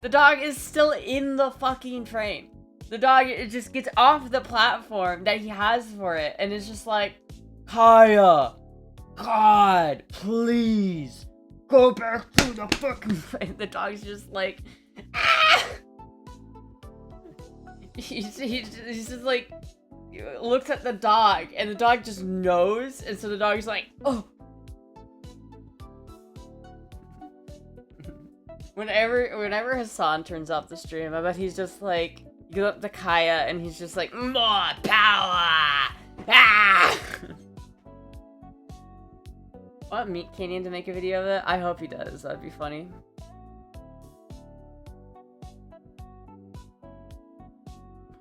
The dog is still in the fucking frame. The dog, it just gets off the platform that he has for it. And it's just like, Kaya... God, please go back to the fucking frame. The dog's just ah! He's just looks at the dog, and the dog just knows, and so the dog's like, oh. Whenever Hassan turns off the stream, I bet he's just you go up to Kaya, and he's just like, more power! Ah! Want Meat Canyon to make a video of it? I hope he does. That'd be funny.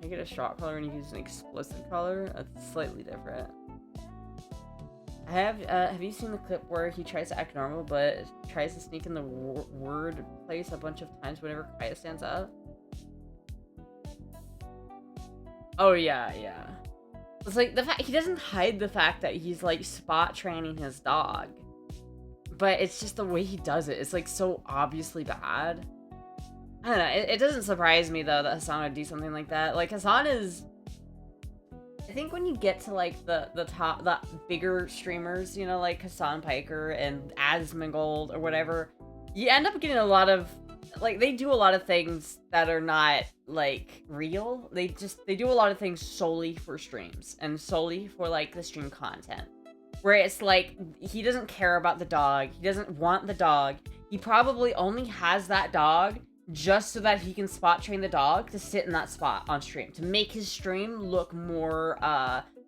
I get a shot color when you use an explicit color. That's slightly different. Have you seen the clip where he tries to act normal but tries to sneak in the word place a bunch of times whenever Kaya stands up? Oh yeah. It's the fact he doesn't hide the fact that he's spot training his dog. but it's just the way he does it. It's like so obviously bad. I don't know. It doesn't surprise me though that Hassan would do something like that. Like Hassan is, I think when you get to like the bigger streamers, you know, like Hassan Piker and Asmongold or whatever, you end up getting a lot of, like, they do a lot of things that are not like real. They do a lot of things solely for streams and solely for like the stream content. Where it's like, he doesn't care about the dog. He doesn't want the dog. He probably only has that dog just so that he can spot train the dog to sit in that spot on stream. To make his stream look more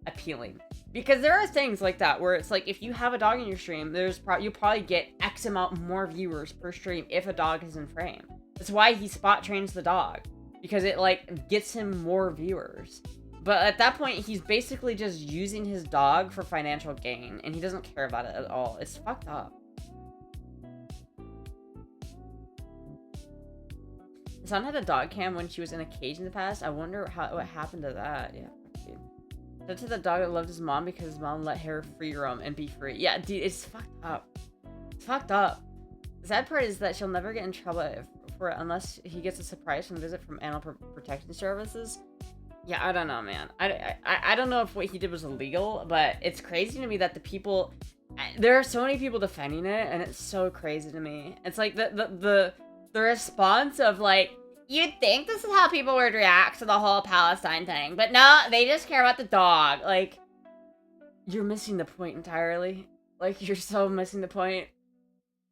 appealing. Because there are things like that where it's like, if you have a dog in your stream, you'll probably get X amount more viewers per stream if a dog is in frame. That's why he spot trains the dog. Because it like gets him more viewers. But at that point, he's basically just using his dog for financial gain, and he doesn't care about it at all. It's fucked up. Hassan had a dog cam when she was in a cage in the past. I wonder what happened to that. Yeah, dude. Said to the dog that loved his mom because his mom let her free roam and be free. Yeah, dude, it's fucked up. It's fucked up. The sad part is that she'll never get in trouble for it unless he gets a surprise from a visit from Animal Protection Services. Yeah, I don't know, man. I don't know if what he did was illegal, but it's crazy to me that the people... There are so many people defending it, and it's so crazy to me. It's like the response of like, you'd think this is how people would react to the whole Palestine thing, but no, they just care about the dog. Like, you're missing the point entirely. Like, you're so missing the point.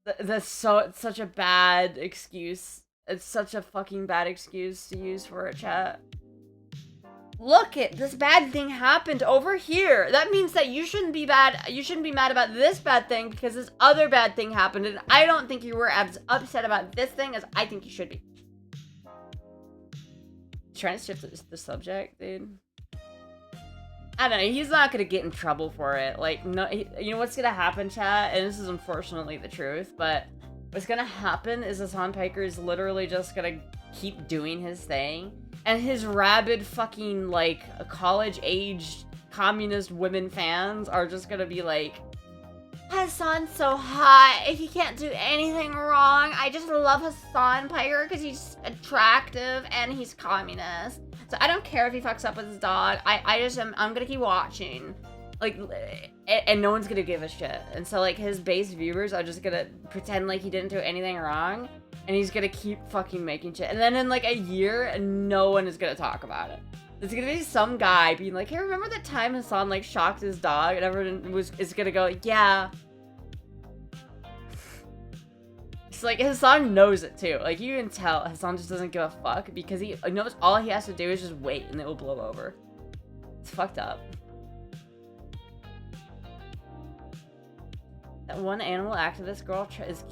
It's such a bad excuse. It's such a fucking bad excuse to use for a chat. Look it, this bad thing happened over here. That means that you shouldn't be bad. You shouldn't be mad about this bad thing because this other bad thing happened, and I don't think you were as upset about this thing as I think you should be. Trying to shift the subject, dude. I don't know. He's not gonna get in trouble for it. Like, no, you know what's gonna happen, chat? And this is unfortunately the truth, but what's gonna happen is Hassan Piker is literally just gonna keep doing his thing. And his rabid fucking, like, college-aged communist women fans are just gonna be like, Hassan's so hot. He can't do anything wrong. I just love Hassan Piker because he's attractive and he's communist. So I don't care if he fucks up with his dog. I'm gonna keep watching. Like, and no one's gonna give a shit. And so, like, his base viewers are just gonna pretend like he didn't do anything wrong. And he's gonna keep fucking making shit. And then in like a year, no one is gonna talk about it. There's gonna be some guy being like, hey, remember that time Hassan like shocked his dog? And everyone is gonna go, yeah. It's like Hassan knows it too. Like, you can tell Hassan just doesn't give a fuck because he knows all he has to do is just wait and it will blow over. It's fucked up. That one animal activist girl is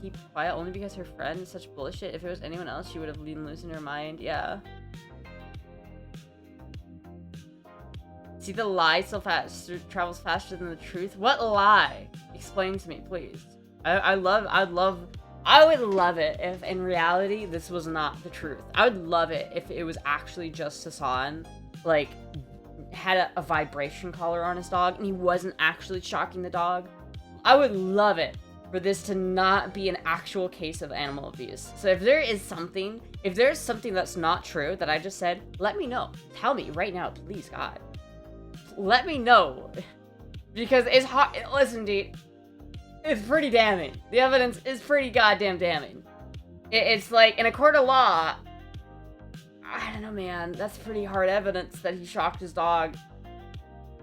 keep quiet only because her friend is such bullshit. If it was anyone else, she would have leaned loose in her mind. Yeah. See, the lie so fast travels faster than the truth. What lie? Explain to me, please. I would love it if in reality this was not the truth. I would love it if it was actually just Hassan, like, had a vibration collar on his dog and he wasn't actually shocking the dog. I would love it for this to not be an actual case of animal abuse. So if there's something that's not true that I just said, let me know. Tell me right now, please, God. Let me know. Because it's hot. Listen, dude. It's pretty damning. The evidence is pretty goddamn damning. It's like, in a court of law, I don't know, man. That's pretty hard evidence that he shocked his dog.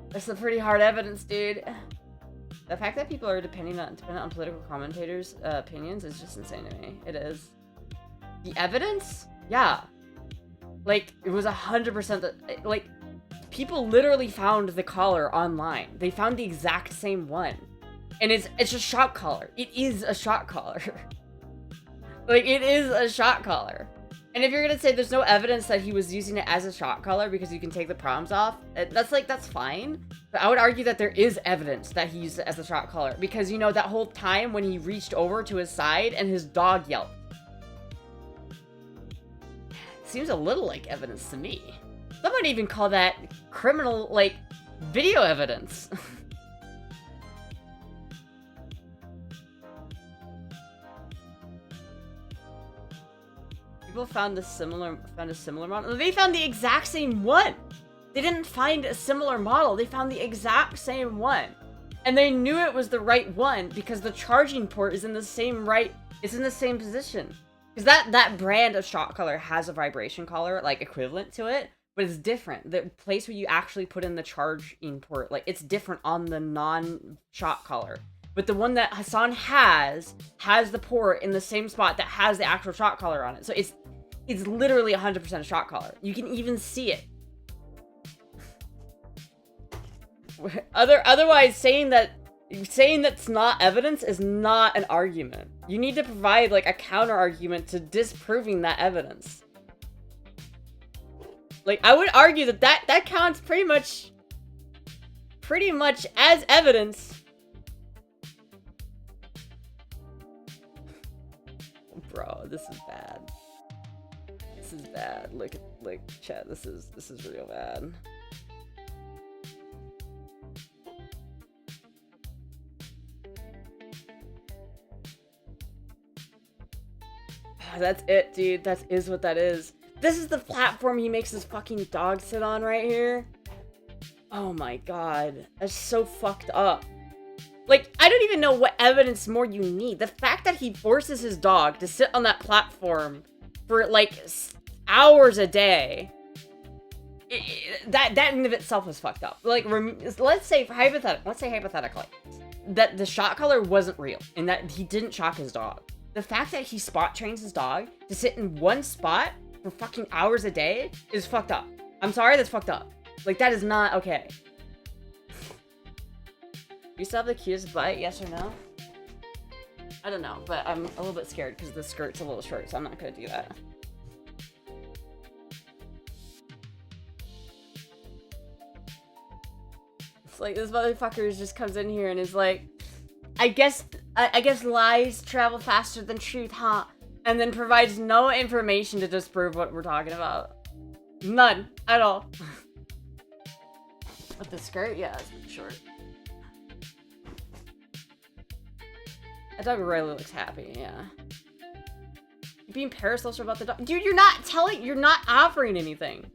That's some pretty hard evidence, dude. The fact that people are dependent on political commentators' opinions is just insane to me. It is. The evidence? Yeah. Like, it was 100% that, like, people literally found the collar online. They found the exact same one. And it's a shock collar. It is a shock collar. Like, it is a shock collar. And if you're gonna say there's no evidence that he was using it as a shock collar because you can take the proms off, that's fine. But I would argue that there is evidence that he used it as a shock collar because, you know, that whole time when he reached over to his side and his dog yelped. Seems a little like evidence to me. Some might even call that criminal, like, video evidence. People found a similar model. They found the exact same one. They didn't find a similar model. They found the exact same one. And they knew it was the right one because the charging port is in the same position. Because that brand of shock collar has a vibration collar, like, equivalent to it, but it's different. The place where you actually put in the charging port, like, it's different on the non-shock collar. But the one that Hassan has the port in the same spot that has the actual shock collar on it. So it's literally 100% a shock collar. You can even see it. Otherwise, saying that's not evidence is not an argument. You need to provide, like, a counter argument to disproving that evidence. Like, I would argue that counts pretty much as evidence. Bro, this is bad. This is bad. Look, chat. This is real bad. That's it, dude. That is what that is. This is the platform he makes his fucking dog sit on right here. Oh my god. That's so fucked up. Like, I don't even know what evidence more you need. The fact that he forces his dog to sit on that platform for, like, hours a day, that in and of itself is fucked up. Like, let's say hypothetically, that the shock collar wasn't real and that he didn't shock his dog. The fact that he spot trains his dog to sit in one spot for fucking hours a day is fucked up. I'm sorry, that's fucked up. Like, that is not okay. You still have the cutest butt, yes or no? I don't know, but I'm a little bit scared because the skirt's a little short, so I'm not gonna do that. It's like, this motherfucker just comes in here and is like, I guess lies travel faster than truth, huh? And then provides no information to disprove what we're talking about. None at all. But the skirt, yeah, it's short. That dog really looks happy, yeah. You're being parasocial about the dog. Dude, you're not offering anything.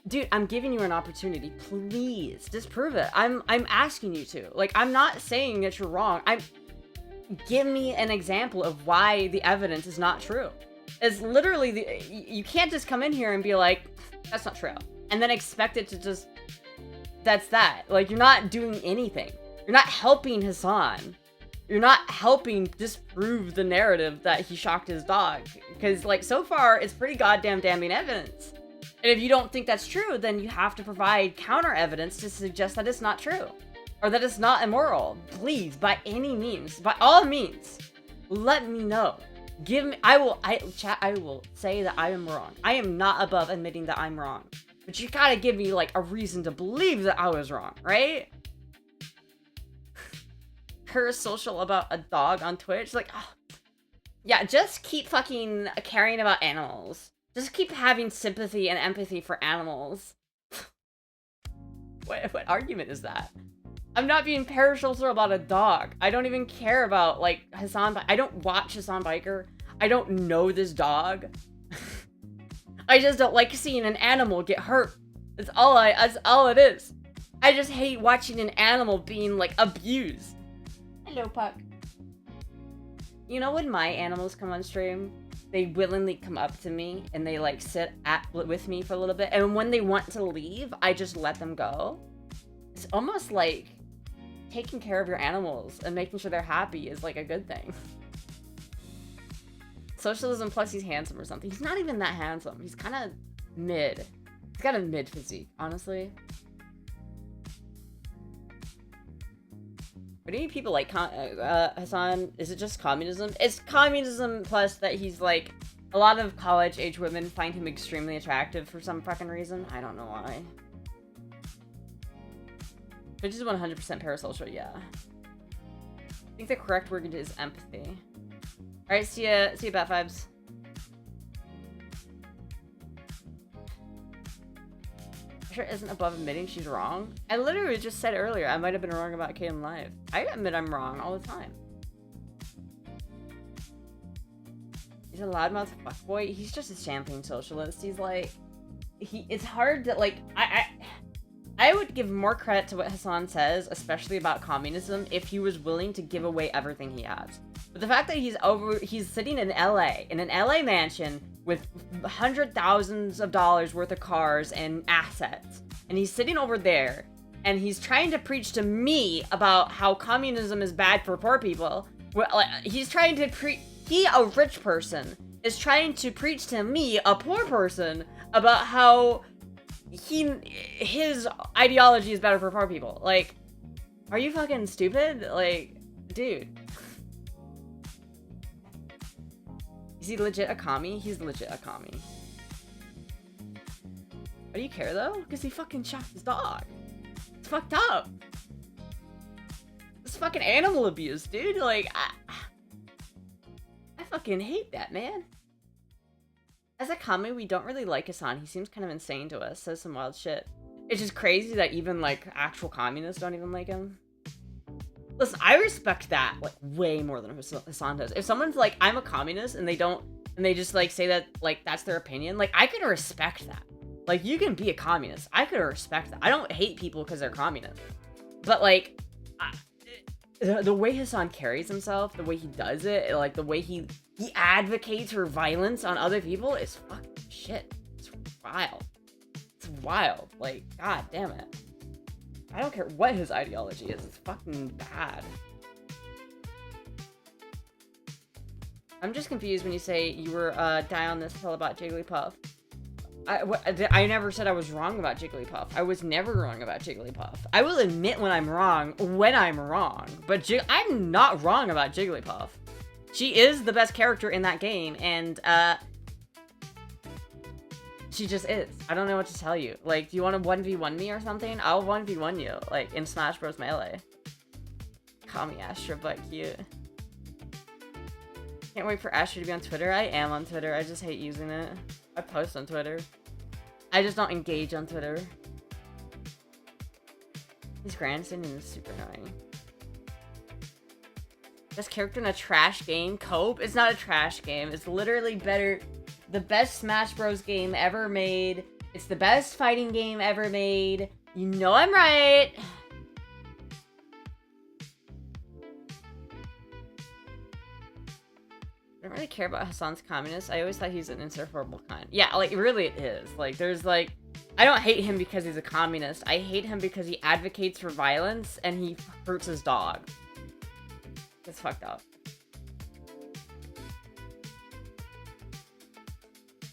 Dude, I'm giving you an opportunity. Please, disprove it. I'm asking you to. Like, I'm not saying that you're wrong. Give me an example of why the evidence is not true. It's literally, you can't just come in here and be like, that's not true. And then expect it to just, that's that. Like, you're not doing anything. You're not helping Hassan. You're not helping disprove the narrative that he shocked his dog. Because, like, so far, it's pretty goddamn damning evidence. And if you don't think that's true, then you have to provide counter evidence to suggest that it's not true. Or that it's not immoral. Please, by any means, by all means, let me know. I will say that I am wrong. I am not above admitting that I'm wrong. But you gotta give me, like, a reason to believe that I was wrong, right? Parasocial about a dog on Twitch? Like, oh. Yeah, just keep fucking caring about animals. Just keep having sympathy and empathy for animals. What argument is that? I'm not being parasocial about a dog. I don't even care about, like, Hassan. I don't watch Hassan Biker. I don't know this dog. I just don't like seeing an animal get hurt. That's all it is. I just hate watching an animal being, like, abused. Hello, Puck. You know when my animals come on stream, they willingly come up to me and they, like, sit with me for a little bit. And when they want to leave, I just let them go. It's almost like taking care of your animals and making sure they're happy is, like, a good thing. Socialism plus he's handsome or something. He's not even that handsome. He's kind of mid. He's got a mid physique, honestly. What do you people like, Hassan? Is it just communism? It's communism plus that he's, like, a lot of college-age women find him extremely attractive for some fucking reason. I don't know why. Which is 100% parasocial, yeah. I think the correct word is empathy. Alright, see ya, Bat Vibes. Sure isn't above admitting she's wrong. I literally just said earlier I might have been wrong about Kaden Live. I admit I'm wrong all the time. He's a loudmouth fuckboy. He's just a champagne socialist. He's like, it's hard to, like, I would give more credit to what Hassan says, especially about communism, if he was willing to give away everything he has. But the fact that he's sitting in LA, in an LA mansion with hundred thousands of dollars worth of cars and assets, and he's sitting over there, and he's trying to preach to me about how communism is bad for poor people. Well, like, he's trying to he, a rich person, is trying to preach to me, a poor person, about how his ideology is better for poor people. Like, are you fucking stupid? Like, dude. Is he legit a commie? He's legit a commie. Why do you care though? Because he fucking shot his dog. It's fucked up. It's fucking animal abuse, dude. Like, I fucking hate that, man. As a commie, we don't really like Hassan. He seems kind of insane to us. Says some wild shit. It's just crazy that even, like, actual communists don't even like him. Listen, I respect that, like, way more than Hassan does. If someone's like, I'm a communist, and they just, like, say that, like, that's their opinion, like, I can respect that. Like, you can be a communist. I could respect that. I don't hate people because they're communists. But, like, the way Hassan carries himself, the way he does it, like, the way he advocates for violence on other people is fucking shit. It's wild. It's wild. Like, god damn it. I don't care what his ideology is. It's fucking bad. I'm just confused when you say you were die on this hill about Jigglypuff. I never said I was wrong about Jigglypuff. I was never wrong about Jigglypuff. I will admit when I'm wrong, but I'm not wrong about Jigglypuff. She is the best character in that game, and she just is. I don't know what to tell you. Like, do you want to 1v1 me or something? I'll 1v1 you, like, in Smash Bros. Melee. Call me Astra, but cute. Can't wait for Astra to be on Twitter. I am on Twitter. I just hate using it. I post on Twitter. I just don't engage on Twitter. His grandstanding is super annoying. Best character in a trash game? Cope? It's not a trash game. It's literally better. The best Smash Bros. Game ever made. It's the best fighting game ever made. You know I'm right. I don't really care about Hassan's communist. I always thought he's an insufferable kind. Yeah, like, really it is. Like, there's, like... I don't hate him because he's a communist. I hate him because he advocates for violence and he hurts his dog. It's fucked up.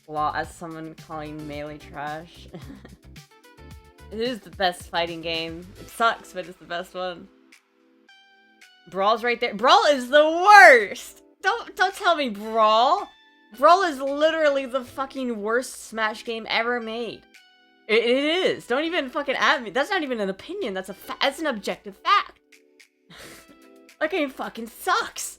Well, as someone calling Melee trash. It is the best fighting game. It sucks, but it's the best one. Brawl's right there. Brawl is the worst! Don't tell me Brawl. Brawl is literally the fucking worst Smash game ever made. It is. Don't even fucking at me. That's not even an opinion. That's that's an objective fact. That game fucking sucks.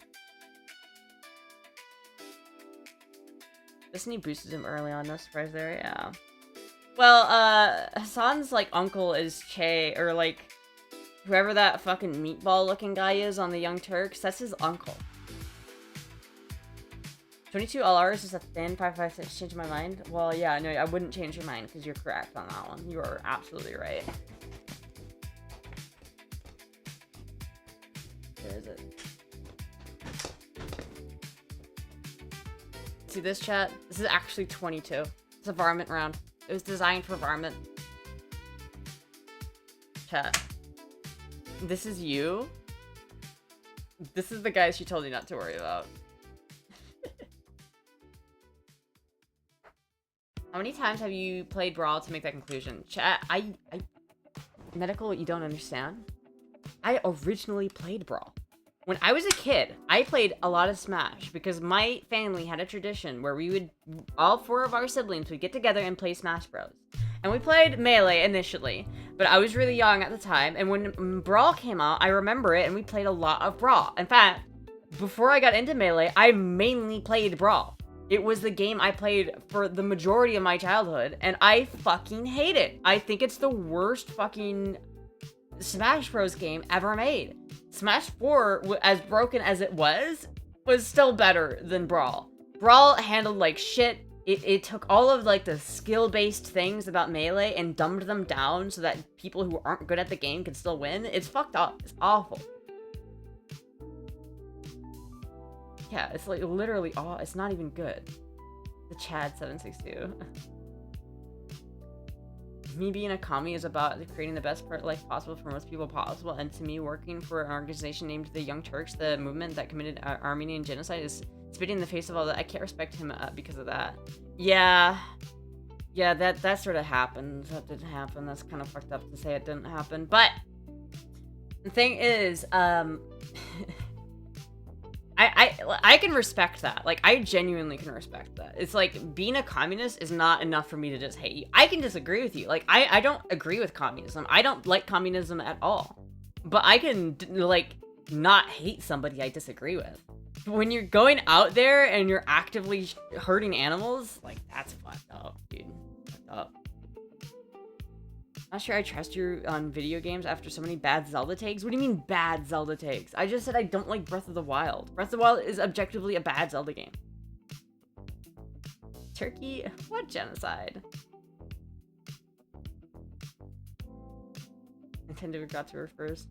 Disney boosted him early on. No surprise there. Yeah. Well, Hassan's like uncle is Che, or like whoever that fucking meatball looking guy is on the Young Turks. That's his uncle. 22 LRs is a thin 556. Change my mind? Well, yeah, no, I wouldn't change your mind because you're correct on that one. You are absolutely right. Where is it? See this, chat? This is actually 22. It's a varmint round. It was designed for varmint. Chat. This is you? This is the guy she told you not to worry about. How many times have you played Brawl to make that conclusion? Chat, Medical, you don't understand? I originally played Brawl. When I was a kid, I played a lot of Smash because my family had a tradition where we would, all 4 of our siblings would get together and play Smash Bros. And we played Melee initially, but I was really young at the time, and when Brawl came out, I remember it, and we played a lot of Brawl. In fact, before I got into Melee, I mainly played Brawl. It was the game I played for the majority of my childhood, and I fucking hate it. I think it's the worst fucking Smash Bros. Game ever made. Smash 4, as broken as it was still better than Brawl. Brawl handled like shit. It took all of like the skill-based things about Melee and dumbed them down so that people who aren't good at the game can still win. It's fucked up. It's awful. Yeah, it's like literally it's not even good. The Chad 762. Me being a commie is about creating the best life possible for most people possible, and to me, working for an organization named the Young Turks, the movement that committed Armenian genocide, is spitting in the face of all that. I can't respect him because of that. Yeah, that sort of happened. That didn't happen. That's kind of fucked up to say it didn't happen. But the thing is, I can respect that. Like, I genuinely can respect that. It's like, being a communist is not enough for me to just hate you. I can disagree with you. Like, I don't agree with communism. I don't like communism at all. But I can, like, not hate somebody I disagree with. When you're going out there and you're actively hurting animals, like, that's fucked up, dude. Fucked up. Not sure I trust you on video games after so many bad Zelda takes. What do you mean bad Zelda takes? I just said I don't like Breath of the Wild. Breath of the Wild is objectively a bad Zelda game. Turkey? What genocide? Nintendo forgot to refers.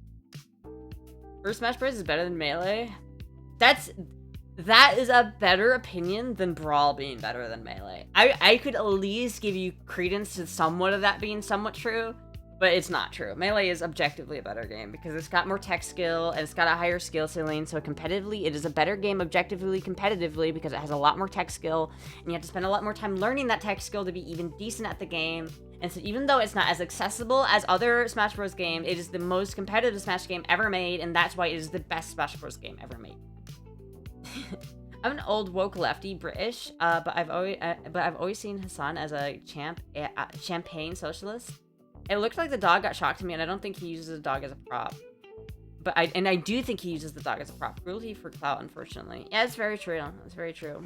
First Smash Bros is better than Melee? That is a better opinion than Brawl being better than Melee. I could at least give you credence to somewhat of that being somewhat true, but it's not true. Melee is objectively a better game because it's got more tech skill and it's got a higher skill ceiling, so competitively it is a better game objectively competitively because it has a lot more tech skill and you have to spend a lot more time learning that tech skill to be even decent at the game. And so even though it's not as accessible as other Smash Bros. Games, it is the most competitive Smash game ever made, and that's why it is the best Smash Bros. Game ever made. I'm an old woke lefty, British, but I've always seen Hassan as a champagne socialist. It looked like the dog got shocked to me, and I don't think he uses the dog as a prop. But I do think he uses the dog as a prop. Cruelty for clout, unfortunately. Yeah, it's very true. It's very true.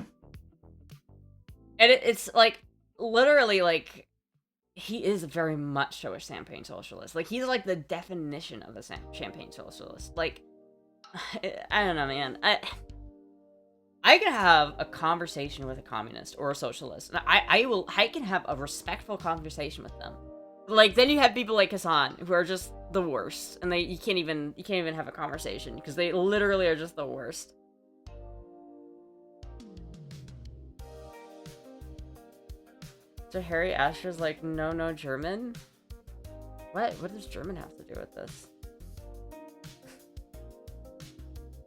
And it's like literally like he is very much so a champagne socialist. Like he's like the definition of a champagne socialist. Like I don't know, man. I can have a conversation with a communist or a socialist, and I can have a respectful conversation with them. Like then you have people like Hassan who are just the worst, and you can't even have a conversation because they literally are just the worst. So Harry Astra's like no German? What does German have to do with this?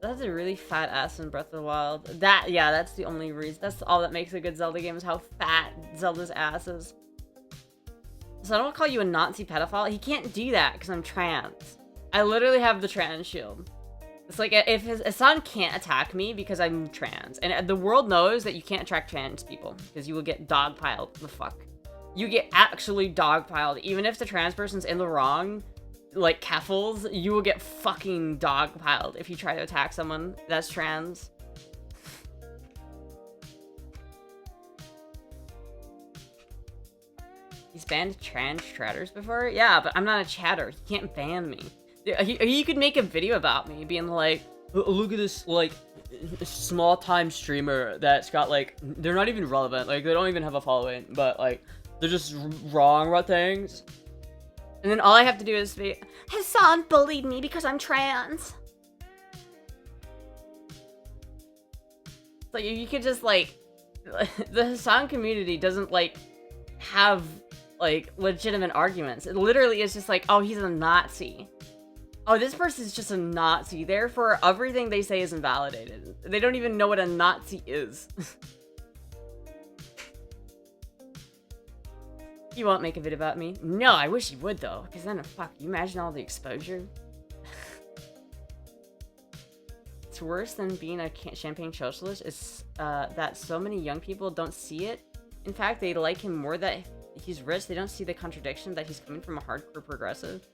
That's a really fat ass in Breath of the Wild. That's the only reason. That's all that makes a good Zelda game is how fat Zelda's ass is. So I don't call you a Nazi pedophile. He can't do that because I'm trans. I literally have the trans shield. It's like if Hassan can't attack me because I'm trans. And the world knows that you can't attract trans people because you will get dogpiled. The fuck? You get actually dogpiled. Even if the trans person's in the wrong, like Keffels, you will get fucking dogpiled if you try to attack someone that's trans. He's banned trans chatters before? Yeah, but I'm not a chatter. He can't ban me. He could make a video about me being like, look at this, like, small time streamer that's got, like, they're not even relevant. Like, they don't even have a following, but, like, they're just wrong about things. And then all I have to do is be, Hassan bullied me because I'm trans. Like, you could just, like, the Hassan community doesn't, like, have, like, legitimate arguments. It literally is just like, oh, he's a Nazi. Oh, this person's just a Nazi. Therefore, everything they say is invalidated. They don't even know what a Nazi is. You won't make a video about me? No, I wish you would, though. Because then, fuck, you imagine all the exposure? It's worse than being a champagne socialist is that so many young people don't see it. In fact, they like him more that he's rich. They don't see the contradiction that he's coming from a hardcore progressive.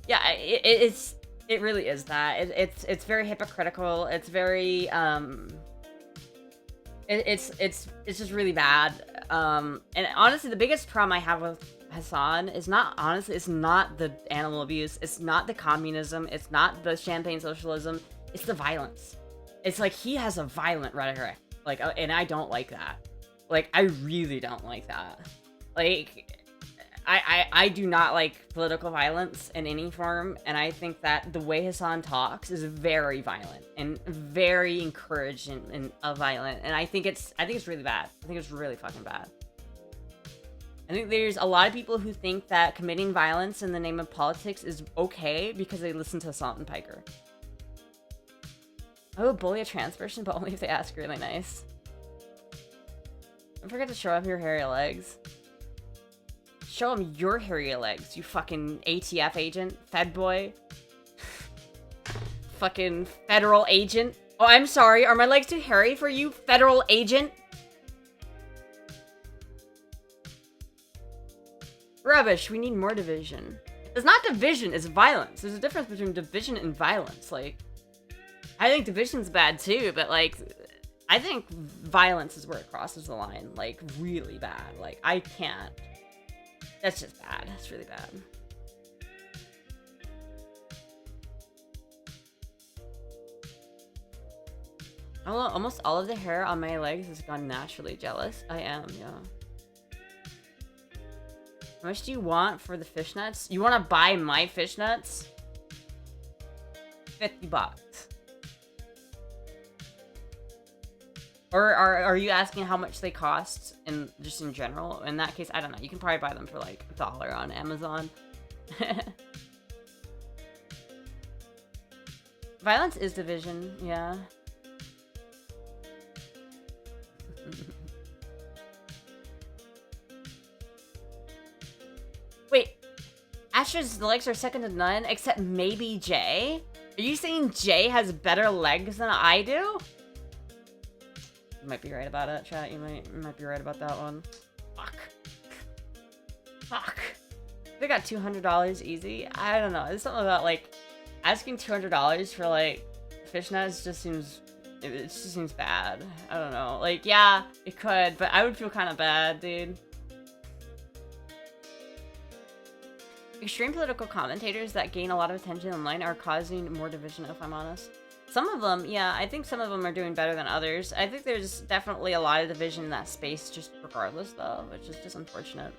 Yeah, it really is that. It's very hypocritical. It's very it's just really bad. And honestly, the biggest problem I have with Hassan is it's not the animal abuse, it's not the communism, it's not the champagne socialism, it's the violence. It's like he has a violent rhetoric. Like, and I don't like that. Like, I really don't like that. Like, I do not like political violence in any form, and I think that the way Hassan talks is very violent and very encouraging and violent, and I think it's really bad. I think it's really fucking bad. I think there's a lot of people who think that committing violence in the name of politics is okay because they listen to Salt and Piker. I would bully a trans person, but only if they ask really nice. Don't forget to show off your hairy legs. Show them your hairy legs, you fucking ATF agent, Fed boy. Fucking federal agent. Oh, I'm sorry, are my legs too hairy for you, federal agent? Rubbish, we need more division. It's not division, it's violence. There's a difference between division and violence. Like, I think division's bad too, but like, I think violence is where it crosses the line. Like, really bad. Like, I can't. That's just bad. That's really bad. Almost all of the hair on my legs has gone naturally. Jealous? I am, yeah. How much do you want for the fishnets? You want to buy my fishnets? $50. Or are you asking how much they cost in just in general? In that case, I don't know. You can probably buy them for like $1 on Amazon. Violence is division, yeah. Wait, Astra's legs are second to none, except maybe Jay? Are you saying Jay has better legs than I do? You might be right about it, chat. You might be right about that one. Fuck. Fuck. They got $200 easy. I don't know. There's something about like asking $200 for like fishnets just seems. It just seems bad. I don't know. Like, yeah, it could, but I would feel kind of bad, dude. Extreme political commentators that gain a lot of attention online are causing more division, if I'm honest. Some of them, yeah, I think some of them are doing better than others. I think there's definitely a lot of division in that space, just regardless, though, which is just unfortunate.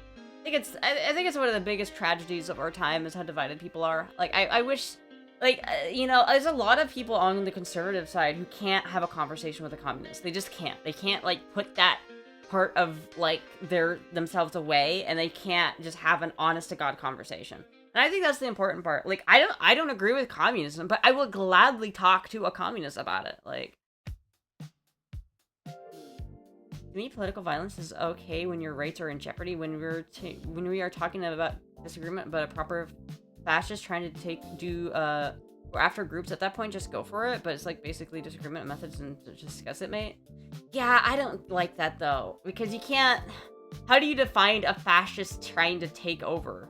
I think it's one of the biggest tragedies of our time is how divided people are. Like, I wish, like, you know, there's a lot of people on the conservative side who can't have a conversation with a communist. They just can't. They can't, like, put that part of like themselves away, and they can't just have an honest to God conversation. And I think that's the important part. Like, I don't agree with communism, but I will gladly talk to a communist about it. Like, to me, political violence is okay when your rights are in jeopardy. When we are talking about disagreement, but a proper fascist trying to go after groups, at that point, just go for it. But it's like basically disagreement methods and just discuss it, mate. Yeah, I don't like that though, because you can't. How do you define a fascist trying to take over,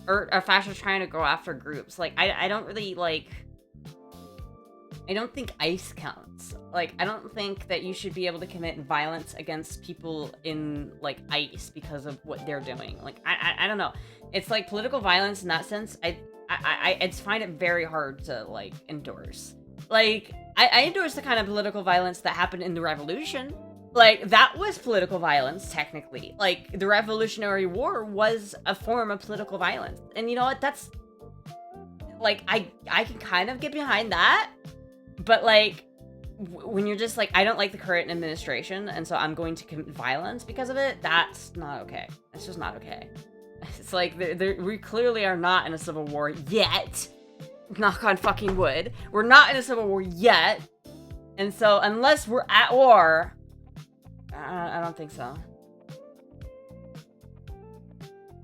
or a fascist trying to go after groups? Like, I don't really like. I don't think ICE counts. Like, I don't think that you should be able to commit violence against people in like ICE because of what they're doing. Like, I don't know. It's like political violence in that sense. I find it very hard to like endorse. Like, I endorse the kind of political violence that happened in the revolution. Like, that was political violence, technically. Like, the Revolutionary War was a form of political violence. And you know what? That's, like, I can kind of get behind that. But, like, when you're just like, I don't like the current administration, and so I'm going to commit violence because of it, that's not okay. It's just not okay. It's like, we clearly are not in a civil war yet. Knock on fucking wood. We're not in a civil war yet. And so, unless we're at war, I don't think so.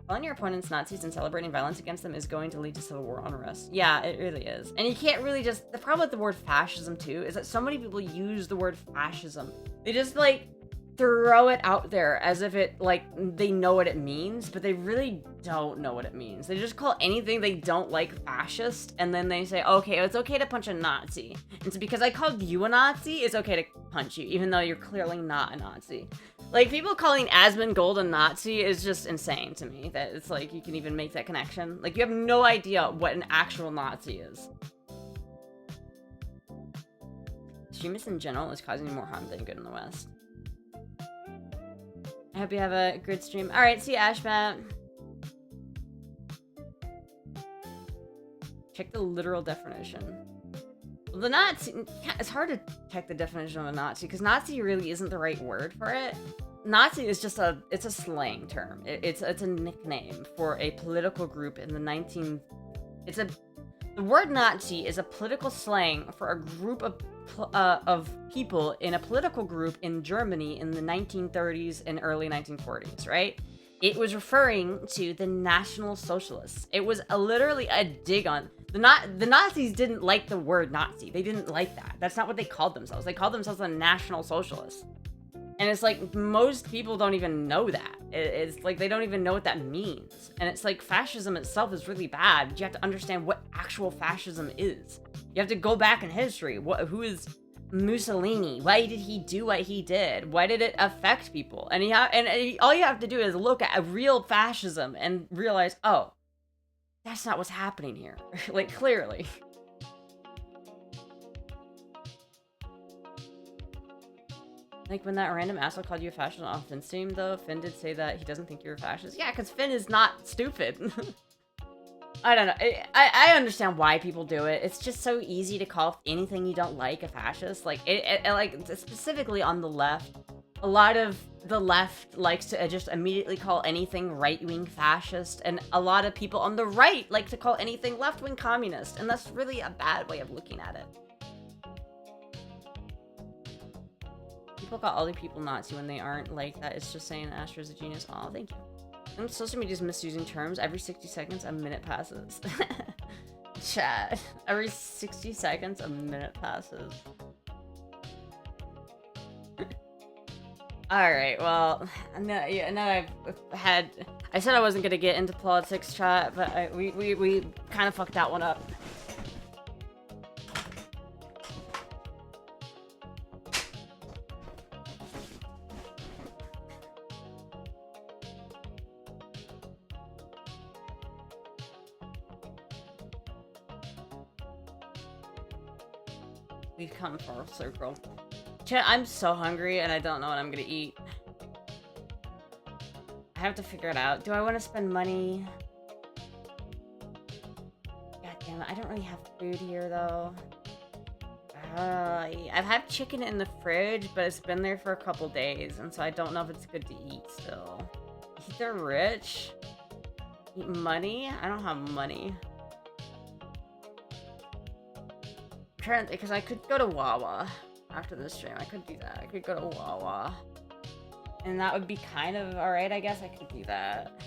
Calling your opponents Nazis and celebrating violence against them is going to lead to civil war unrest. Yeah, it really is. And you can't really just... The problem with the word fascism, too, is that so many people use the word fascism. They just, like, throw it out there as if it, like, they know what it means, but they really don't know what it means. They just call anything they don't like fascist, and then they say, okay, it's okay to punch a Nazi. And so because I called you a Nazi, it's okay to punch you, even though you're clearly not a Nazi. Like, people calling Asmongold a Nazi is just insane to me, that it's like, you can even make that connection. Like, you have no idea what an actual Nazi is. extremists in general is causing more harm than good in the West. I hope you have a good stream. Alright, see you, Ashmat. Check the literal definition. Well, the Nazi... It's hard to check the definition of a Nazi, because Nazi really isn't the right word for it. Nazi is just a... It's a slang term. It's a nickname for a political group in the 19... It's a... The word Nazi is a political slang for a group of people in a political group in Germany in the 1930s and early 1940s, right? It was referring to the National Socialists. It was literally a dig on... The Nazis didn't like the word Nazi. They didn't like that. That's not what they called themselves. They called themselves the National Socialists. And it's like, most people don't even know that. It's like, they don't even know what that means. And it's like, fascism itself is really bad. You have to understand what actual fascism is. You have to go back in history. Who is Mussolini? Why did he do what he did? Why did it affect people? And all you have to do is look at real fascism and realize, oh, that's not what's happening here. Like, clearly. Like, when that random asshole called you a fascist on Finn's stream, though, Finn did say that he doesn't think you're a fascist. Yeah, because Finn is not stupid. I don't know. I understand why people do it. It's just so easy to call anything you don't like a fascist. Like, like, specifically on the left, a lot of the left likes to just immediately call anything right-wing fascist, and a lot of people on the right like to call anything left-wing communist, and that's really a bad way of looking at it. People call other people Nazi when they aren't like that. It's just saying Astra's a genius. Aw, thank you. And social media's misusing terms. Every 60 seconds, a minute passes. Chat. Every 60 seconds, a minute passes. Alright, well, now I've had... I said I wasn't gonna get into politics, chat, but we kind of fucked that one up. We've come full circle. Chat, I'm so hungry and I don't know what I'm gonna eat. I have to figure it out. Do I want to spend money? God damn it, I don't really have food here though. I've had chicken in the fridge, but it's been there for a couple days, and so I don't know if it's good to eat still. Eat the rich? Eat money? I don't have money. Because I could go to Wawa after this stream. I could do that. I could go to Wawa. And that would be kind of alright, I guess. I could do that.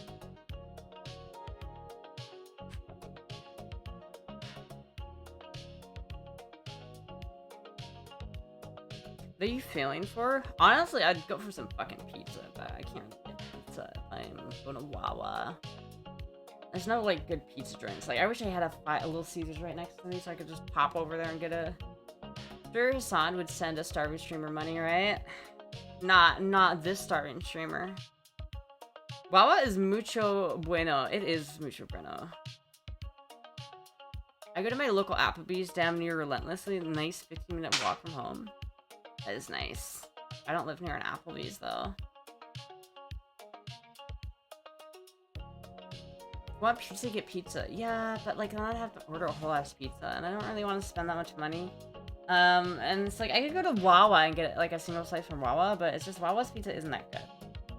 What are you feeling for? Honestly, I'd go for some fucking pizza, but I can't get pizza if I'm going to Wawa. There's no, like, good pizza joints. Like, I wish I had a Little Caesars right next to me so I could just pop over there and get a... Sure, Hassan would send a starving streamer money, right? Not this starving streamer. Wawa is mucho bueno. It is mucho bueno. I go to my local Applebee's damn near relentlessly. Nice 15-minute walk from home. That is nice. I don't live near an Applebee's, though. Want pizza, get pizza. Yeah, but like then I'd have to order a whole ass pizza, and I don't really want to spend that much money. And it's like I could go to Wawa and get like a single slice from Wawa, but it's just Wawa's pizza isn't that good.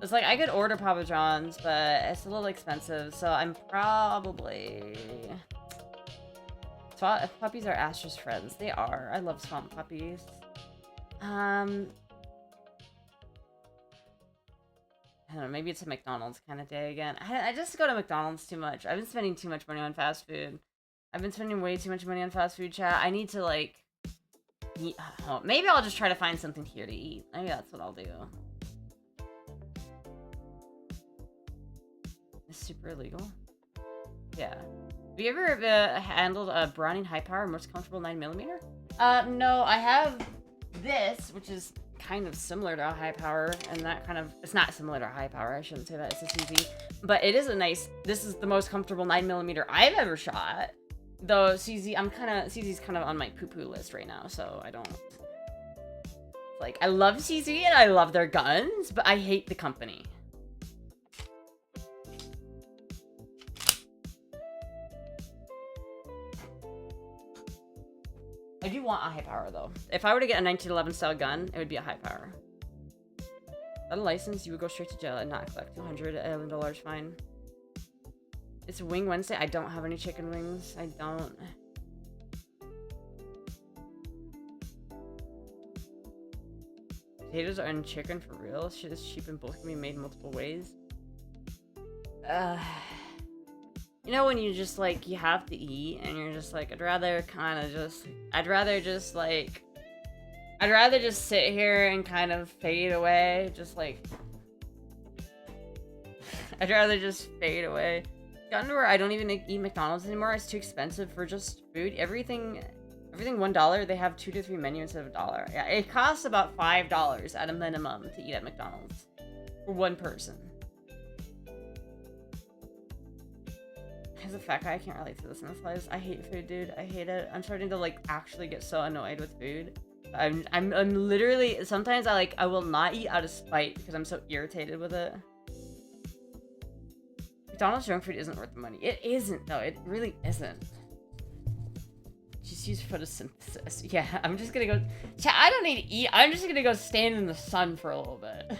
It's like I could order Papa John's, but it's a little expensive, so I'm probably... Swamp puppies are Astra's friends. They are. I love swamp puppies. I don't know, maybe it's a McDonald's kind of day again. I just go to McDonald's too much. I've been spending too much money on fast food. I've been spending way too much money on fast food, chat. I need to, like, eat at home. Maybe I'll just try to find something here to eat. Maybe that's what I'll do. It's super illegal. Yeah. Have you ever handled a Browning high power, most comfortable 9mm? No, I have this, which is kind of similar to a high power, and that kind of, it's not similar to a high power, I shouldn't say that, it's a CZ, but it is a nice, this is the most comfortable 9mm I've ever shot, though CZ's kind of on my poo-poo list right now, so I don't Like, I love CZ and I love their guns, but I hate the company. I do want a high power, though. If I were to get a 1911 style gun, it would be a high power. Without a license, you would go straight to jail and not collect $200 fine. It's Wing Wednesday. I don't have any chicken wings. I don't. Potatoes are in chicken for real. Shit is cheap and both can be made multiple ways. You know when you just like, you have to eat and you're just like, I'd rather just sit here and kind of fade away. Just like, I'd rather just fade away. Gotten to where I don't even eat McDonald's anymore. It's too expensive for just food. Everything $1. They have 2 to 3 menus instead of $1. Yeah, it costs about $5 at a minimum to eat at McDonald's for one person. As a fat guy, I can't relate to this in this life. I hate food, dude. I hate it. I'm starting to like actually get so annoyed with food. I'm literally, sometimes I will not eat out of spite because I'm so irritated with it. McDonald's junk food isn't worth the money. It isn't though. It really isn't. Just use photosynthesis. Yeah, I'm just gonna go. Chat, I don't need to eat. I'm just gonna go stand in the sun for a little bit.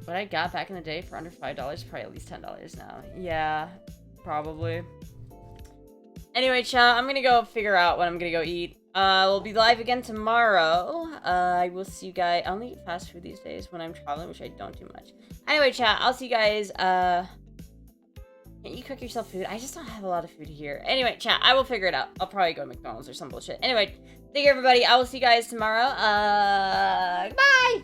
What I got back in the day for under $5, probably at least $10 now. Yeah, probably. Anyway, chat, I'm gonna go figure out what I'm gonna go eat. We'll be live again tomorrow. I will see you guys. I only eat fast food these days when I'm traveling, which I don't do much. Anyway, chat, I'll see you guys. Can't you cook yourself food? I just don't have a lot of food here. Anyway, chat, I will figure it out. I'll probably go to McDonald's or some bullshit. Anyway, thank you, everybody. I will see you guys tomorrow. Goodbye!